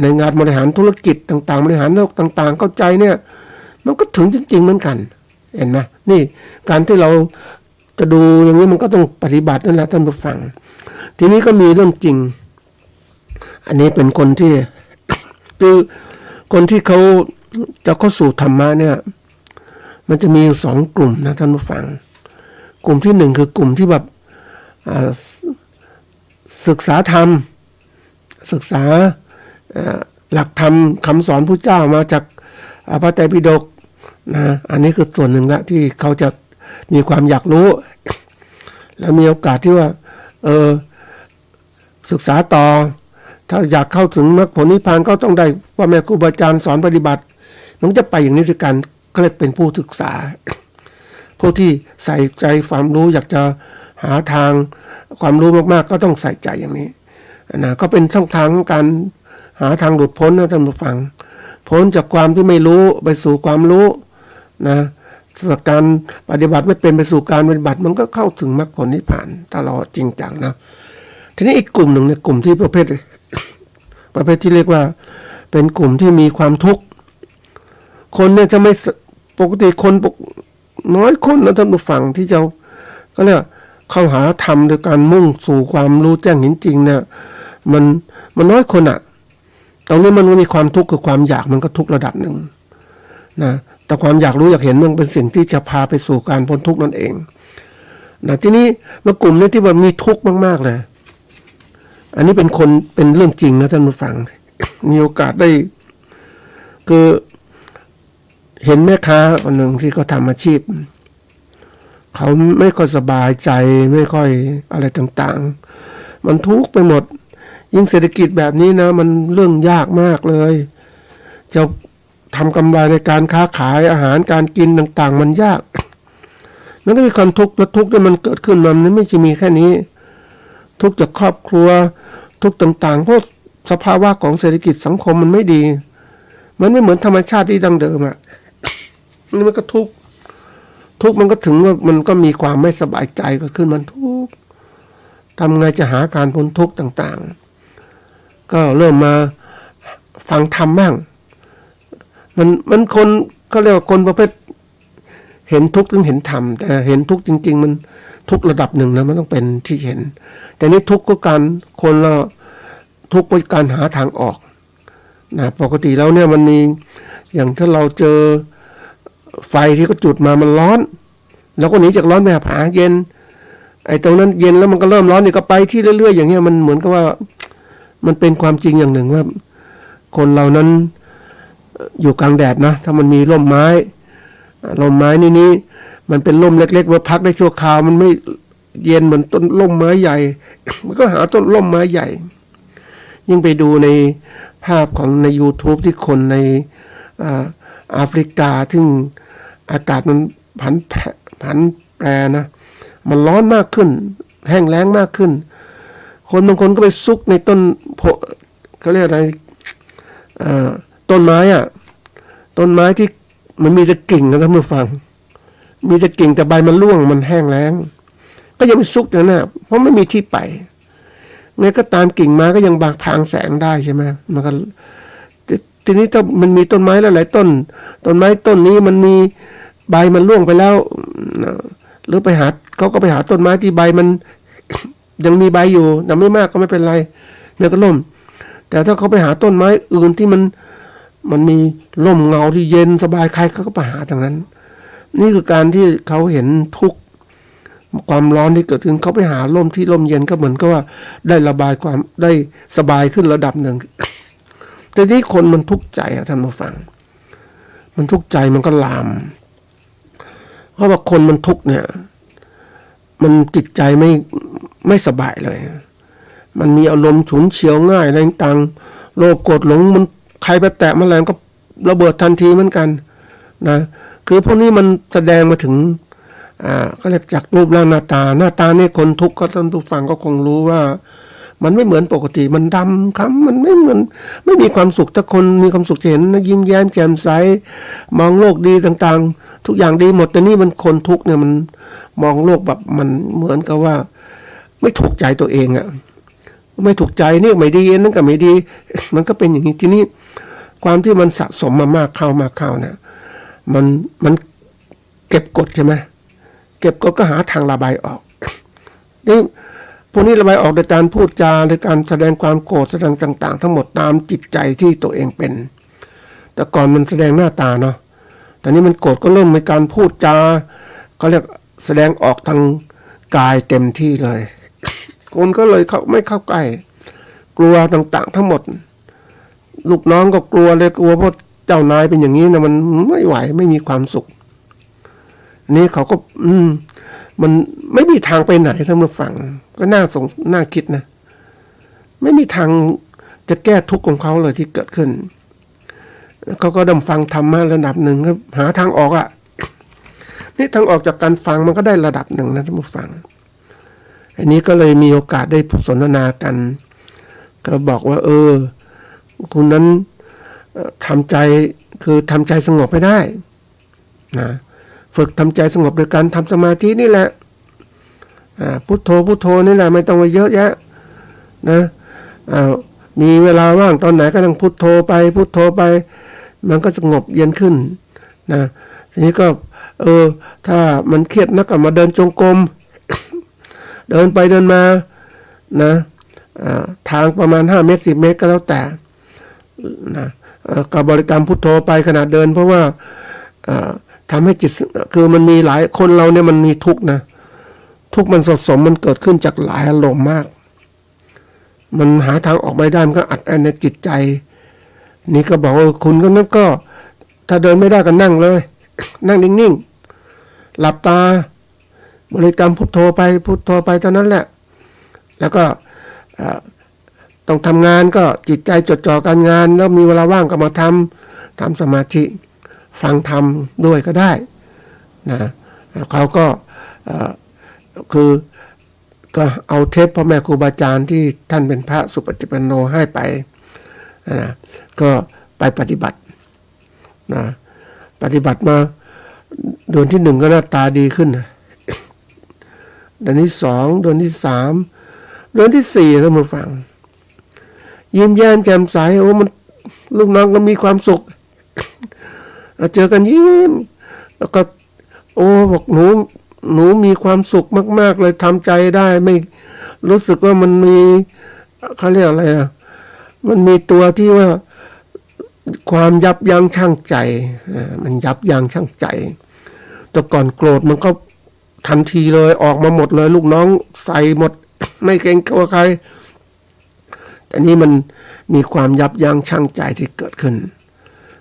ในงานบริหารธุรกิจต่างๆบริหารโลกต่างๆเข้าใจเนี่ยมันก็ถึงจริงๆเหมือนกันเห็นไหมนี่การที่เราจะดูอย่างนี้มันก็ต้องปฏิบัตินั่นแหละท่านผู้ฟังทีนี้ก็มีเรื่องจริงอันนี้เป็นคนที่ คือคนที่เขาจะเข้าสู่ธรรมะเนี่ยมันจะมีสองกลุ่มนะท่านผู้ฟังกลุ่มที่หนึ่งคือกลุ่มที่แบบศึกษาธรรมศึกษาหลักธรรมคำสอนพระเจ้ามาจากพระไตรปิฎกนะอันนี้คือส่วนหนึ่งละที่เขาจะมีความอยากรู้แล้วมีโอกาสที่ว่าศึกษาต่อถ้าอยากเข้าถึงมรรคผลนิพพานก็ต้องได้ว่าแม่ครูบาอาจารย์สอนปฏิบัติมันจะไปอย่างนี้ด้วยกันก็เรียกเป็นผู้ศึกษาผู้ที่ใส่ใจความรู้อยากจะหาทางความรู้มากๆก็ต้องใส่ใจอย่างนี้นะก็เป็นช่องทางการหาทางหลุดพ้นนะท่านผู้ฟังพ้นจากความที่ไม่รู้ไปสู่ความรู้นะจากการปฏิบัติไม่เป็นไปสู่การปฏิบัติมันก็เข้าถึงมรรคผลนิพพานตลอดจริงจังนะทีนี้อีกกลุ่มหนึ่งเนี่ยกลุ่มที่ประเภทที่เรียกว่าเป็นกลุ่มที่มีความทุกข์คนเนี่ยจะไม่ปกติคนน้อยคนนะท่านผู้ฟังที่จะก็เรียกเข้าหาธรรมโดยการมุ่งสู่ความรู้แจ้งเห็นจริงเนี่ยมันน้อยคนอ่ะตรงนี้มันมีความทุกข์คือความอยากมันก็ทุกข์ระดับหนึ่งนะแต่ความอยากรู้อยากเห็นมันเป็นสิ่งที่จะพาไปสู่การพ้นทุกข์นั่นเองนะทีนี้เมื่อกลุ่มนี้ที่มันมีทุกข์มากๆเลยอันนี้เป็นเรื่องจริงนะท่านผู้ฟัง มีโอกาสได้คือเห็นแม่ค้าคนหนึ่งที่เขาทำอาชีพเขาไม่ค่อยสบายใจไม่ค่อยอะไรต่างๆมันทุกข์ไปหมดยิ่งเศรษฐกิจแบบนี้นะมันเรื่องยากมากเลยจะทำกำไรในการค้าขายอาหารการกินต่างๆมันยากมันก็มีความทุกข์และทุกข์ที่มันเกิดขึ้นมันไม่ใช่มีแค่นี้ทุกข์จากครอบครัวทุกข์ต่างๆเพราะสภาวะของเศรษฐกิจสังคมมันไม่ดีมันไม่เหมือนธรรมชาติที่ดั้งเดิมอ่ะนี่มันก็ทุกข์มันก็ถึงว่ามันก็มีความไม่สบายใจก็ขึ้นมันทุกข์ทำไงจะหาการพ้นทุกข์ต่างๆก็เริ่มมาฟังธรรมบ้างมันคนเขาเรียกว่าคนประเภทเห็นทุกข์ถึงเห็นธรรมแต่เห็นทุกข์จริงๆมันทุกระดับหนึ่งนะมันต้องเป็นที่เห็นแต่นี่ทุกข์ก็การคนเราทุกข์เพราะการหาทางออกนะปกติแล้วเนี่ยมันมีอย่างถ้าเราเจอไฟที่ก็จุดมามันร้อนเราก็หนีจากร้อนไปหาเย็นไอ้ตรงนั้นเย็นแล้วมันก็เริ่มร้อนนี่ก็ไปที่เรื่อยๆอย่างเงี้ยมันเหมือนกับว่ามันเป็นความจริงอย่างหนึ่งว่าคนเรานั้นอยู่กลางแดดนะถ้ามันมีร่มไม้นี่มันเป็นร่มเล็กๆว่าพักได้ชั่วคราวมันไม่เย็นเหมือนต้นร่มไม้ใหญ่มันก็หาต้นร่มไม้ใหญ่ยิ่งไปดูในภาพของใน YouTube ที่คนในแอฟริกาซึ่งอากาศมันผันแปรนะมันร้อนมากขึ้นแห้งแล้งมากขึ้นคนบางคนก็ไปซุกในต้นเขาเรียกอะไรต้นไม้ต้นไม้ที่มันมีแต่กิ่งนะท่านผู้ฟังมีแต่กิ่งแต่ใบมันร่วงมันแห้งแล้งก็ยังไปซุกอย่างนั้นเพราะไม่มีที่ไปไงก็ตามกิ่งไม้ก็ยังบางพรางแสงได้ใช่ไหมมันก็ ทีนี้ถ้ามันมีต้นไม้หลายๆต้นไม้ต้นนี้มันมีใบมันร่วงไปแล้วหรือไปหาเขาก็ไปหาต้นไม้ที่ใบมันยังมีใบอยู่แต่ไม่มากก็ไม่เป็นไรเนี่ยก็ล่มแต่ถ้าเขาไปหาต้นไม้อื่นที่มันมีร่มเงาที่เย็นสบายใครเขาก็ไปหาทางนั้นนี่คือการที่เขาเห็นทุกข์ความร้อนที่เกิดขึ้นเขาไปหาร่มที่ร่มเย็นก็เหมือนกับว่าได้ระบายความได้สบายขึ้นระดับหนึ่งแต่นี้คนมันทุกข์ใจท่านผู้ฟังมันทุกข์ใจมันก็ลามเพราะว่าคนมันทุกข์เนี่ยมันจิตใจไม่สบายเลยมันมีอารมณ์ฉุนเฉียวง่ายอะไรต่างโลภโกรธหลงมันใครไปแตะมันแรงก็ระเบิดทันทีเหมือนกันนะคือพวกนี้มันแสดงมาถึงก็เรียกจากรูปร่างหน้าตานี่คนทุกข์ก็ท่านผู้ฟังก็คงรู้ว่ามันไม่เหมือนปกติมันดำคล้ำมันไม่เหมือนไม่มีความสุขถ้าคนมีความสุขจะเห็นยิ้มแย้มแจ่มใสมองโลกดีต่างๆทุกอย่างดีหมดแต่นี่มันคนทุกข์เนี่ยมันมองโลกแบบมันเหมือนกับว่าไม่ถูกใจตัวเองอะไม่ถูกใจนี่ไม่ดีนั่นก็ไม่ดีมันก็เป็นอย่างนี้ทีนี้ความที่มันสะสมมามากเข้เนี่ยมันเก็บกดใช่ไหมเก็บกดก็หาทางระบายออกนี่พวกนี้ระบายออกโดยการพูดจาโดยการแสดงความโกรธแสดงต่างๆทั้งหมดตามจิตใจที่ตัวเองเป็นแต่ก่อนมันแสดงหน้าตาเนาะแต่นี้มันโกรธก็เริ่มในการพูดจาเขาเรียกแสดงออกทางกายเต็มที่เลยคนก็เลยไม่เข้าใกล้กลัวต่างๆทั้งหมดลูกน้องก็กลัวเลยกลัวเพราะเจ้านายเป็นอย่างนี้นะมันไม่ไหวไม่มีความสุขนี่เขาก็มันไม่มีทางไปไหนท่านผู้ฟังก็น่าคิดนะไม่มีทางจะแก้ทุกข์ของเขาเลยที่เกิดขึ้นเขาก็ดำฟังธรรมะระดับหนึ่งครับหาทางออกอ่ะนี่ทางออกจากการฟังมันก็ได้ระดับหนึ่งนะท่านผู้ฟังอันนี้ก็เลยมีโอกาสได้สนทนากันก็บอกว่าคุณนั้นทำใจคือทำใจสงบไม่ได้นะฝึกทำใจสงบโดยการทำสมาธินี่แหละพุทโธนี่แหละไม่ต้องไปเยอะแยะนะมีเวลาว่างตอนไหนก็ต้องพุทโธไปมันก็สงบเย็นขึ้นนะทีนี้ก็ถ้ามันเครียดนักก็มาเดินจงกรม เดินไปเดินมานะทางประมาณ5 เมตร 10 เมตรก็แล้วแต่นะก็บริกรรมพุทโธไปขณะเดินเพราะว่าทำให้จิตคือมันมีหลายคนเราเนี่ยมันมีทุกข์นะทุกข์มันสะสมมันเกิดขึ้นจากหลายอารมณ์มากมันหาทางออกไม่ได้มันก็อัดอั้นในจิตใจนี่ก็บอกว่าคุณก็นั่นก็ถ้าเดินไม่ได้ก็นั่งเลย นั่งนิ่งๆหลับตาบริกรรมพุทโธไปเท่านั้นแหละแล้วก็ต้องทำงานก็จิตใจจดจ่อการงานแล้วมีเวลาว่างก็มาทำสมาธิฟังธรรมด้วยก็ได้นะเขาก็คือก็เอาเทปพ่อแม่ครูบาอาจารย์ที่ท่านเป็นพระสุปฏิปันโนให้ไปนะก็ไปปฏิบัตินะปฏิบัติมาเดือนที่1ก็หน้าตาดีขึ้นเดือนที่2เดือนที่3เดือนที่4แล้วมาฟังยิ้มแย้มแจ่มใสมันลูกน้องก็มีความสุขเจอกันยิ้มแล้วก็บอกหนูมีความสุขมากๆเลยทำใจได้ไม่รู้สึกว่ามันมีเขาเรียกอะไรมันมีตัวที่ว่าความยับยั้งชั่งใจมันยับยั้งชั่งใจแต่ก่อนโกรธมันก็ทันทีเลยออกมาหมดเลยลูกน้องใส่หมด ไม่เกรงกลัวใครแต่นี่มันมีความยับยั้งชั่งใจที่เกิดขึ้น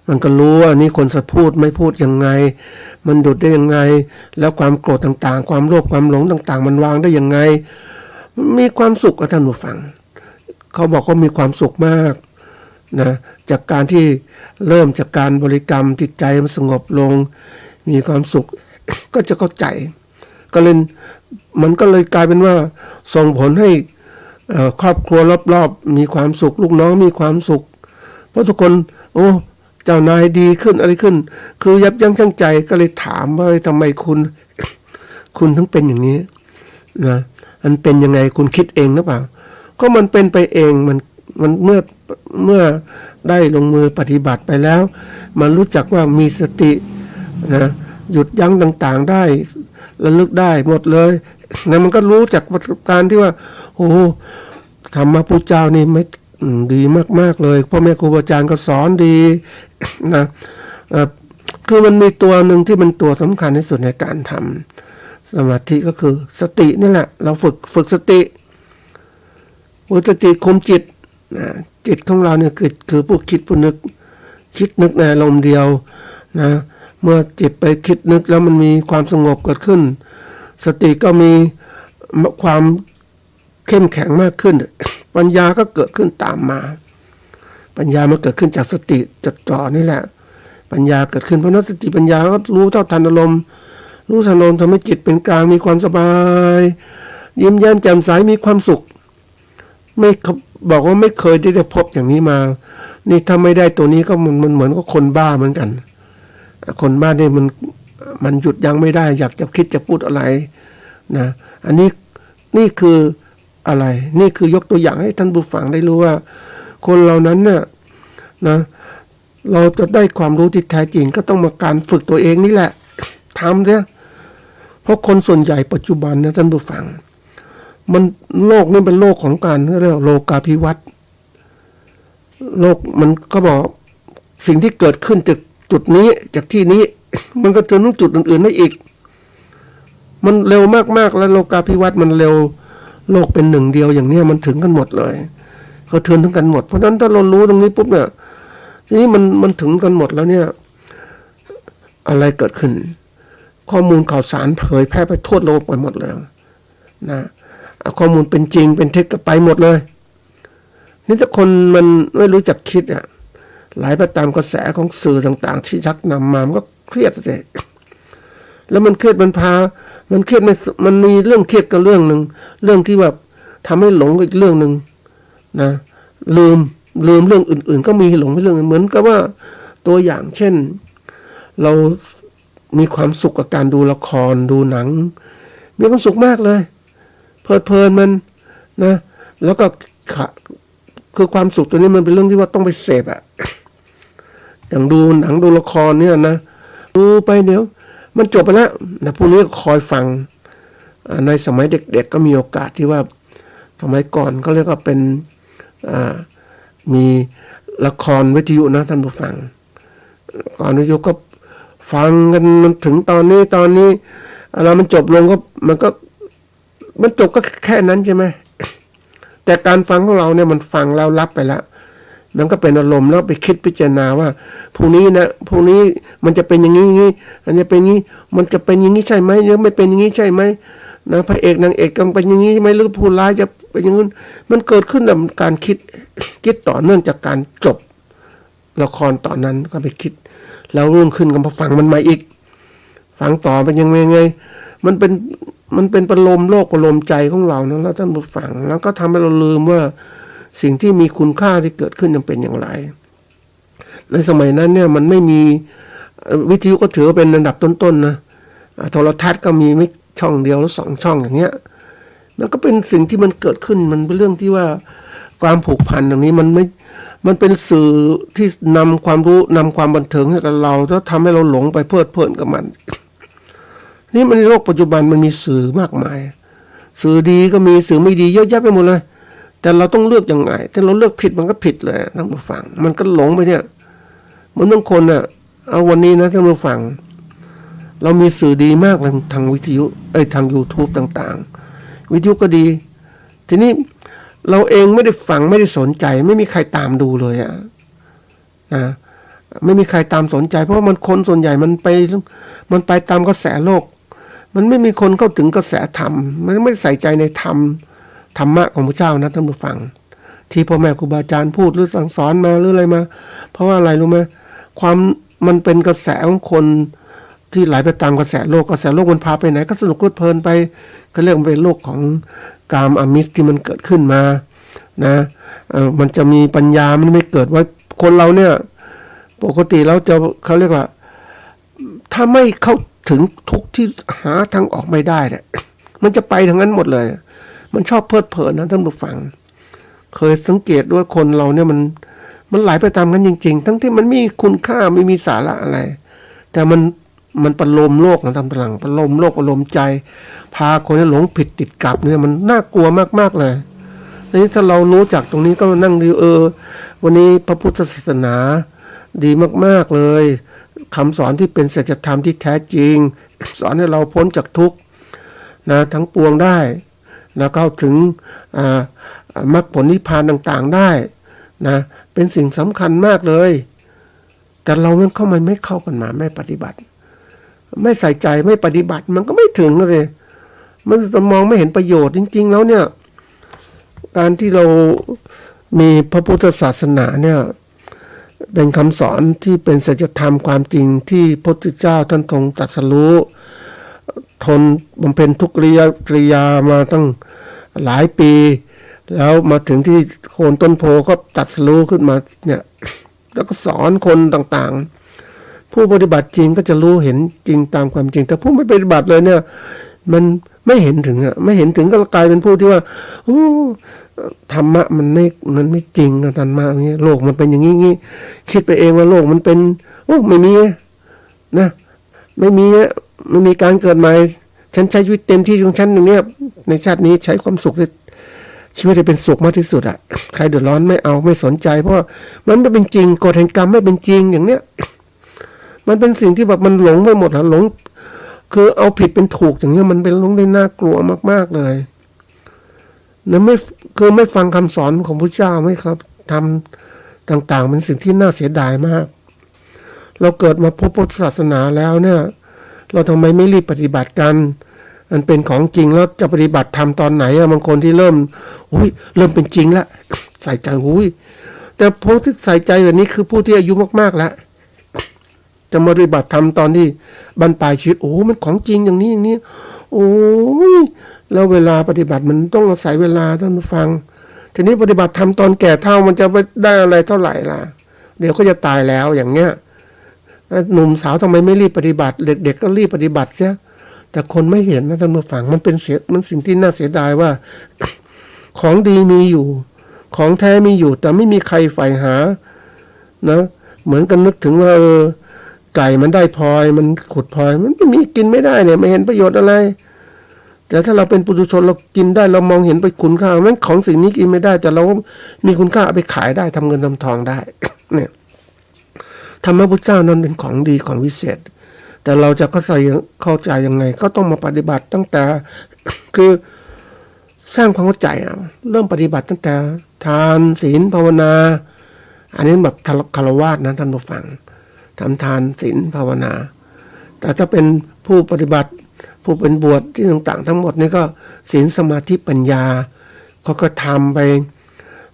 มันก็รู้ว่านี่คนจะพูดไม่พูดยังไงมันดุดได้ยังไงแล้วความโกรธต่างๆความโลภความหลงต่างๆมันวางได้ยังไงมีความสุขกับท่านผู้ฟังเขาบอกว่ามีความสุขมากนะจากการที่เริ่มจากการบริกรรมจิตใจมันสงบลงมีความสุข ก็จะเข้าใจก็เลยมันก็เลยกลายเป็นว่าส่งผลให้ครอบครัวรอบๆมีความสุขลูกน้องมีความสุขเพราะทุกคนเจ้านายดีขึ้นอะไรขึ้นคือยับยั้งชั่งใจก็เลยถามว่าทำไมคุณถึงเป็นอย่างนี้นะมันเป็นยังไงคุณคิดเองหรือเปล่าก็มันเป็นไปเองมันเมื่อ เมื่อได้ลงมือปฏิบัติไปแล้วมันรู้จักว่ามีสตินะหยุดยั้งต่างๆได้ระลึกได้หมดเลยนะมันก็รู้จากประสบการณ์ที่ว่าโอ้ธรรมะพุทธเจ้านี่ไม่ดีมากๆเลยพ่อแม่ครูอาจารย์ก็สอนดีนะคือมันมีตัวหนึ่งที่มันตัวสำคัญที่สุดในการทำสมาธิก็คือสตินี่แหละเราฝึกสติสติคุมจิตนะจิตของเราเนี่ยคือผู้คิดผู้นึกในอารมณ์เดียวนะเมื่อจิตไปคิดนึกแล้วมันมีความสงบเกิดขึ้นสติก็มีความเข้มแข็งมากขึ้นปัญญาก็เกิดขึ้นตามมาปัญญามันเกิดขึ้นจากสติจดจ่อนี่แหละปัญญาเกิดขึ้นเพราะนั้นสติปัญญาก็รู้เท่าทันอารมณ์รู้ทันอารมณ์ทำให้จิตเป็นกลางมีความสบายยิ้มแย้มแจ่มใสมีความสุขไม่บอกว่าไม่เคยได้พบอย่างนี้มานี่ถ้าไม่ได้ตัวนี้ก็มันเหมือนกับคนบ้าเหมือนกันคนบ้าเนี่ยมันหยุดยั้งไม่ได้อยากจะคิดจะพูดอะไรนะอันนี้นี่คืออะไรนี่คือยกตัวอย่างให้ท่านผู้ฟังได้รู้ว่าคนเหล่านั้นเนี่ยนะเราจะได้ความรู้ที่แท้จริงก็ต้องมาการฝึกตัวเองนี่แหละทำเนี่ยเพราะคนส่วนใหญ่ปัจจุบันนะท่านผู้ฟังมันโลกนี่เป็นโลกของการเรียกโลกาภิวัตน์โลกมันก็บอกสิ่งที่เกิดขึ้นจากจุดนี้จากที่นี้มันก็ถึงจุดอื่นๆได้อีกมันเร็วมากๆแล้วโลกาภิวัตน์มันเร็วโลกเป็นหนึ่งเดียวอย่างนี้มันถึงกันหมดเลยเขาเทินถึงกันหมดเพราะฉะนั้นถ้าเรารู้ตรงนี้ปุ๊บเนี่ยทีนี้มันถึงกันหมดแล้วเนี่ยอะไรเกิดขึ้นข้อมูลข่าวสารเผยแพร่ไปทั่วโลกไปหมดเลยนะข้อมูลเป็นจริงเป็นเท็จก็ไปหมดเลยนี่ถ้าคนมันไม่รู้จักคิดอ่ะไหลไปตามกระแสของสื่อต่างๆที่ชักนำมามันก็เครียดสิแล้วมันเครียดมันเครียดมันมีเรื่องเครียดกับเรื่องหนึ่งเรื่องที่แบบทำให้หลงอีกเรื่องหนึ่งนะลืมเรื่องอื่นๆก็มีหลงไปเรื่องเหมือนกับว่าตัวอย่างเช่นเรามีความสุขกับการดูละครดูหนังมีความสุขมากเลยเพลินมันนะแล้วก็คือความสุขตัวนี้มันเป็นเรื่องที่ว่าต้องไปเสพอะอย่างดูหนังดูละครเนี่ยนะดูไปเดี๋ยวมันจบไปแล้วนะพวกนี้ก็คอยฟังในสมัยเด็กๆก็มีโอกาสที่ว่าสมัยก่อนก็เรียกว่าเป็นมีละครวิทยุนะท่านผู้ฟังก่อนวิทยุก็ฟังกันมันถึงตอนนี้แล้วมันจบลงก็มันจบก็แค่นั้นใช่ไหมแต่การฟังของเราเนี่ยมันฟังแล้วรับไปแล้วมันก็เป็นอารมณ์แล้วไปคิดพิจารณาว่าพรุ่งนี้มันจะเป็นอย่างนี้อันนี้เป็นอย่างนี้มันจะเป็นอย่างนี้ใช่ไหมหรือไม่เป็นอย่างนี้ใช่ไหมนะพระเอกนางเอกกำลังเป็นอย่างนี้ไหมหรือผู้ร้ายจะเป็นอย่างนั้นมันเกิดขึ้นจากการคิดต่อเนื่องจากการจบละครตอนนั้นก็ไปคิดแล้วรุ่งขึ้นก็มาฟังมันมาอีกฟังต่อเป็นยังไงมันเป็นประโลมโลกประโลมใจของเรานะแล้วท่านผู้ฟังแล้วก็ทำให้เราลืมว่าสิ่งที่มีคุณค่าที่เกิดขึ้นยังเป็นอย่างไรในสมัยนั้นเนี่ยมันไม่มีวิทยุก็ถือว่าเป็นอันดับต้นๆนะโทรทัศน์ก็มีไม่ช่องเดียวหรือ2ช่องอย่างเงี้ยมันก็เป็นสิ่งที่มันเกิดขึ้นมันเป็นเรื่องที่ว่าความผูกพันอย่างนี้มันเป็นสื่อที่นำความรู้นำความบันเทิงให้กับเราแล้วทำให้เราหลงไปเพลิดเพลินกับมันนี่มันในโลกปัจจุบันมันมีสื่อมากมายสื่อดีก็มีสื่อไม่ดีเยอะแยะไปหมดเลยแต่เราต้องเลือกยังไงถ้าเราเลือกผิดมันก็ผิดเลยท่านผู้ฟังมันก็หลงไปเนี่ยเหมือนบางคนเอาวันนี้นะท่านผู้ฟังเรามีสื่อดีมากเลยทางวิทยุทาง YouTube ต่างๆวิทยุก็ดีทีนี้เราเองไม่ได้ฟังไม่ได้สนใจไม่มีใครตามดูเลยนะไม่มีใครตามสนใจเพราะว่ามันคนส่วนใหญ่มันไปตามกระแสโลกมันไม่มีคนเข้าถึงกระแสธรรมมันไม่ใส่ใจในธรรมะของพระเจ้านะท่านผู้ฟังที่พ่อแม่ครูบาอาจารย์พูดหรือสั่งสอนมาหรืออะไรมาเพราะว่าอะไรรู้ไหมความมันเป็นกระแสของคนที่ไหลไปตามกระแสโลกมันพาไปไหนก็สนุกเพลินไปก็เรียกมันเป็นโลกของกามอมิตรที่มันเกิดขึ้นมานะมันจะมีปัญญามันไม่เกิดว่าคนเราเนี่ยปกติเราจะเขาเรียกว่าถ้าไม่เข้าถึงทุกที่หาทางออกไม่ได้เนี่ยมันจะไปทางนั้นหมดเลยมันชอบเพลิดเพลินนะท่านผู้ฟัง เคยสังเกตด้วยคนเราเนี่ยมันไหลไปตามกันจริงๆทั้งที่มันมีคุณค่าไม่มีสาระอะไรแต่มันประโลมโลกนะทำหลังประโลมโลกประโลมใจพาคนให้หลงผิดติดกับเนี่ยมันน่ากลัวมากๆเลยทีนี้ถ้าเรารู้จักตรงนี้ก็มานั่งดูวันนี้พระพุทธศาสนาดีมากๆเลยคำสอนที่เป็นสัจธรรมที่แท้จริงสอนให้เราพ้นจากทุกข์นะทั้งปวงได้แล้วเข้าถึงมรรคผลนิพพานต่างๆได้นะเป็นสิ่งสำคัญมากเลยแต่เราไม่เข้ากันมาไม่ปฏิบัติไม่ใส่ใจไม่ปฏิบัติมันก็ไม่ถึงเลยมันจะมองไม่เห็นประโยชน์จริงๆแล้วเนี่ยการที่เรามีพระพุทธศาสนาเนี่ยเป็นคำสอนที่เป็นสัจธรรมความจริงที่พระพุทธเจ้าท่านทรงตรัสรู้ทนบำเพ็ญทุกขกิริยามาตั้งหลายปีแล้วมาถึงที่โคนต้นโพก็ตรัสรู้ขึ้นมาเนี่ยแล้วก็สอนคนต่างๆผู้ปฏิบัติจริงก็จะรู้เห็นจริงตามความจริงแต่ผู้ไม่ปฏิบัติเลยเนี่ยมันไม่เห็นถึงไม่เห็นถึงก็กลายเป็นผู้ที่ว่าธรรมะมันไม่จริงนะธรรมะอย่างเงี้ยโลกมันเป็นอย่างนี้คิดไปเองว่าโลกมันเป็นไม่มีนะไม่มีการเกิดใหม่ฉันใช้ชีวิตเต็มที่ของฉันอย่างเงี้ยในชาตินี้ใช้ความสุขชีวิตให้เป็นสุขมากที่สุดอ่ะใครเดือดร้อนไม่เอาไม่สนใจเพราะมันไม่เป็นจริงกฎแห่งกรรมไม่เป็นจริงอย่างเนี้ยมันเป็นสิ่งที่แบบมันหลงไปหมดหลงคือเอาผิดเป็นถูกอย่างเงี้ยมันเป็นหลงได้น่ากลัวมากๆเลยนะไม่ฟังคำสอนของพระเจ้าไม่ครับทำต่างๆเป็นสิ่งที่น่าเสียดายมากเราเกิดมาพบพุทธศาสนาแล้วเนี่ยเราทำไมไม่รีบปฏิบัติกันมันเป็นของจริงแล้วจะปฏิบัติทำตอนไหนบางคนที่เริ่มเป็นจริงแล้วใส่ใจแต่ผู้ที่ใส่ใจแบบนี้คือผู้ที่อายุมากๆแล้วจะมาปฏิบัติทำตอนที่บรรปลายชีวิตมันของจริงอย่างนี้แล้วเวลาปฏิบัติมันต้องอาศัยเวลาท่านผู้ฟังทีนี้ปฏิบัติทำตอนแก่เฒ่ามันจะไปได้อะไรเท่าไหร่ล่ะเดี๋ยวก็จะตายแล้วอย่างเงี้ยหนุ่มสาวทำไมไม่รีบปฏิบัติเด็กๆก็รีบปฏิบัติเสียแต่คนไม่เห็นนะท่านผู้ฟังมันสิ่งที่น่าเสียดายว่า ของดีมีอยู่ของแท้มีอยู่แต่ไม่มีใครใฝ่หานะเหมือนกันนึกถึงว่าไก่มันได้พลอยมันขุดพลอยมันไม่มีกินไม่ได้เนี่ยไม่เห็นประโยชน์อะไรแต่ถ้าเราเป็นปุถุชนเรากินได้เรามองเห็นไปคุณค่ามันของสิ่งนี้กินไม่ได้แต่เรามีคุณค่าเอาไปขายได้ทำเงินทำทองได้ เนี่ยธรรมะพุทธเจ้านั้นเป็นของดีของวิเศษแต่เราจะเข้าใจยังไงก็ต้องมาปฏิบัติตั้งแต่คือสร้างความเข้าใจเริ่มปฏิบัติตั้งแต่ทานศีลภาวนาอันนี้แบบคฤหัสถ์นะท่านผู้ฟังทำทานศีลภาวนาแต่ถ้าเป็นผู้ปฏิบัติผู้เป็นบวชที่ต่างๆทั้งหมดนี่ก็ศีลสมาธิปัญญาเขาก็ทำไป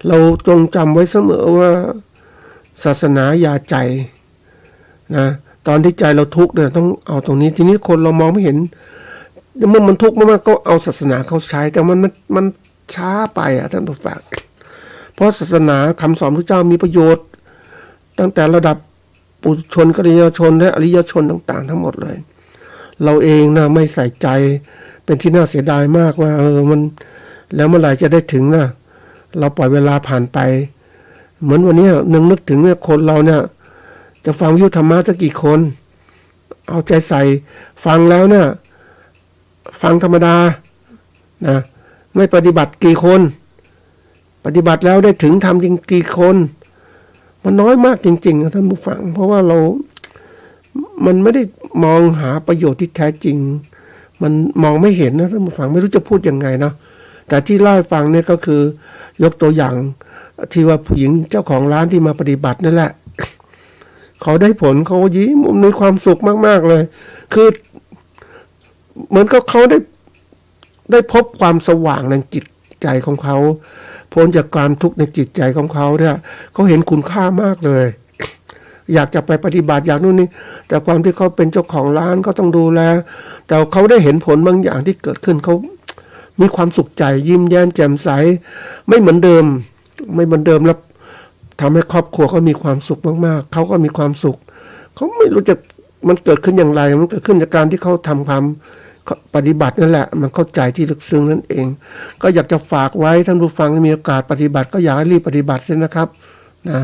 เราจงจำไว้เสมอว่าศาสนายาใจนะตอนที่ใจเราทุกข์เนี่ยต้องเอาตรงนี้ทีนี้คนเรามองไม่เห็นเมื่อมันทุกข์มากๆก็เอาศาสนาเขาใช้แต่มันช้าไปท่านผู้ฟังเพราะศาสนาคำสอนพระเจ้ามีประโยชน์ตั้งแต่ระดับปุถุชนกัลยาณชนและอริยชนต่างๆทั้งหมดเลยเราเองนะไม่ใส่ใจเป็นที่น่าเสียดายมากว่ามันแล้วเมื่อไหร่จะได้ถึงนะเราปล่อยเวลาผ่านไปเหมือนวันนี้นึกถึงเนี่ยคนเราเนี่ยจะฟังวิทยุธรรมะสักกี่คนเอาใจใส่ฟังแล้วเนี่ยฟังธรรมดานะไม่ปฏิบัติกี่คนปฏิบัติแล้วได้ถึงทำจริงกี่คนมันน้อยมากจริงๆนะท่านผู้ฟังเพราะว่ามันไม่ได้มองหาประโยชน์ที่แท้จริงมันมองไม่เห็นนะท่านผู้ฟังไม่รู้จะพูดยังไงเนาะแต่ที่เล่าให้ฟังเนี่ยก็คือยกตัวอย่างที่ว่าผู้หญิงเจ้าของร้านที่มาปฏิบัตินั่นแหละเขาได้ผลเขายิ้มมีความสุขมากๆเลยคือเหมือนกับเขาได้พบความสว่างในจิตใจของเขาพ้นจากความทุกข์ในจิตใจของเขาเนี่ยเขาเห็นคุณค่ามากเลยอยากจะไปปฏิบัติอย่างนู้นนี่แต่ความที่เขาเป็นเจ้าของร้านก็ต้องดูแลแต่เขาได้เห็นผลบางอย่างที่เกิดขึ้นเขามีความสุขใจยิ้มแย้มแจ่มใสไม่เหมือนเดิมแล้วทำให้ครอบครัวเขามีความสุขมากๆเขาก็มีความสุขเขาไม่รู้จะมันเกิดขึ้นอย่างไรมันเกิดขึ้นจากการที่เขาทำความ ปฏิบัตินั่นแหละมันเข้าใจที่ลึกซึ้งนั่นเอง ก็อยากจะฝากไว้ท่านผู้ฟังที่มีโอกาสปฏิบัติก็อยากให้รีบปฏิบัติเลยนะครับนะ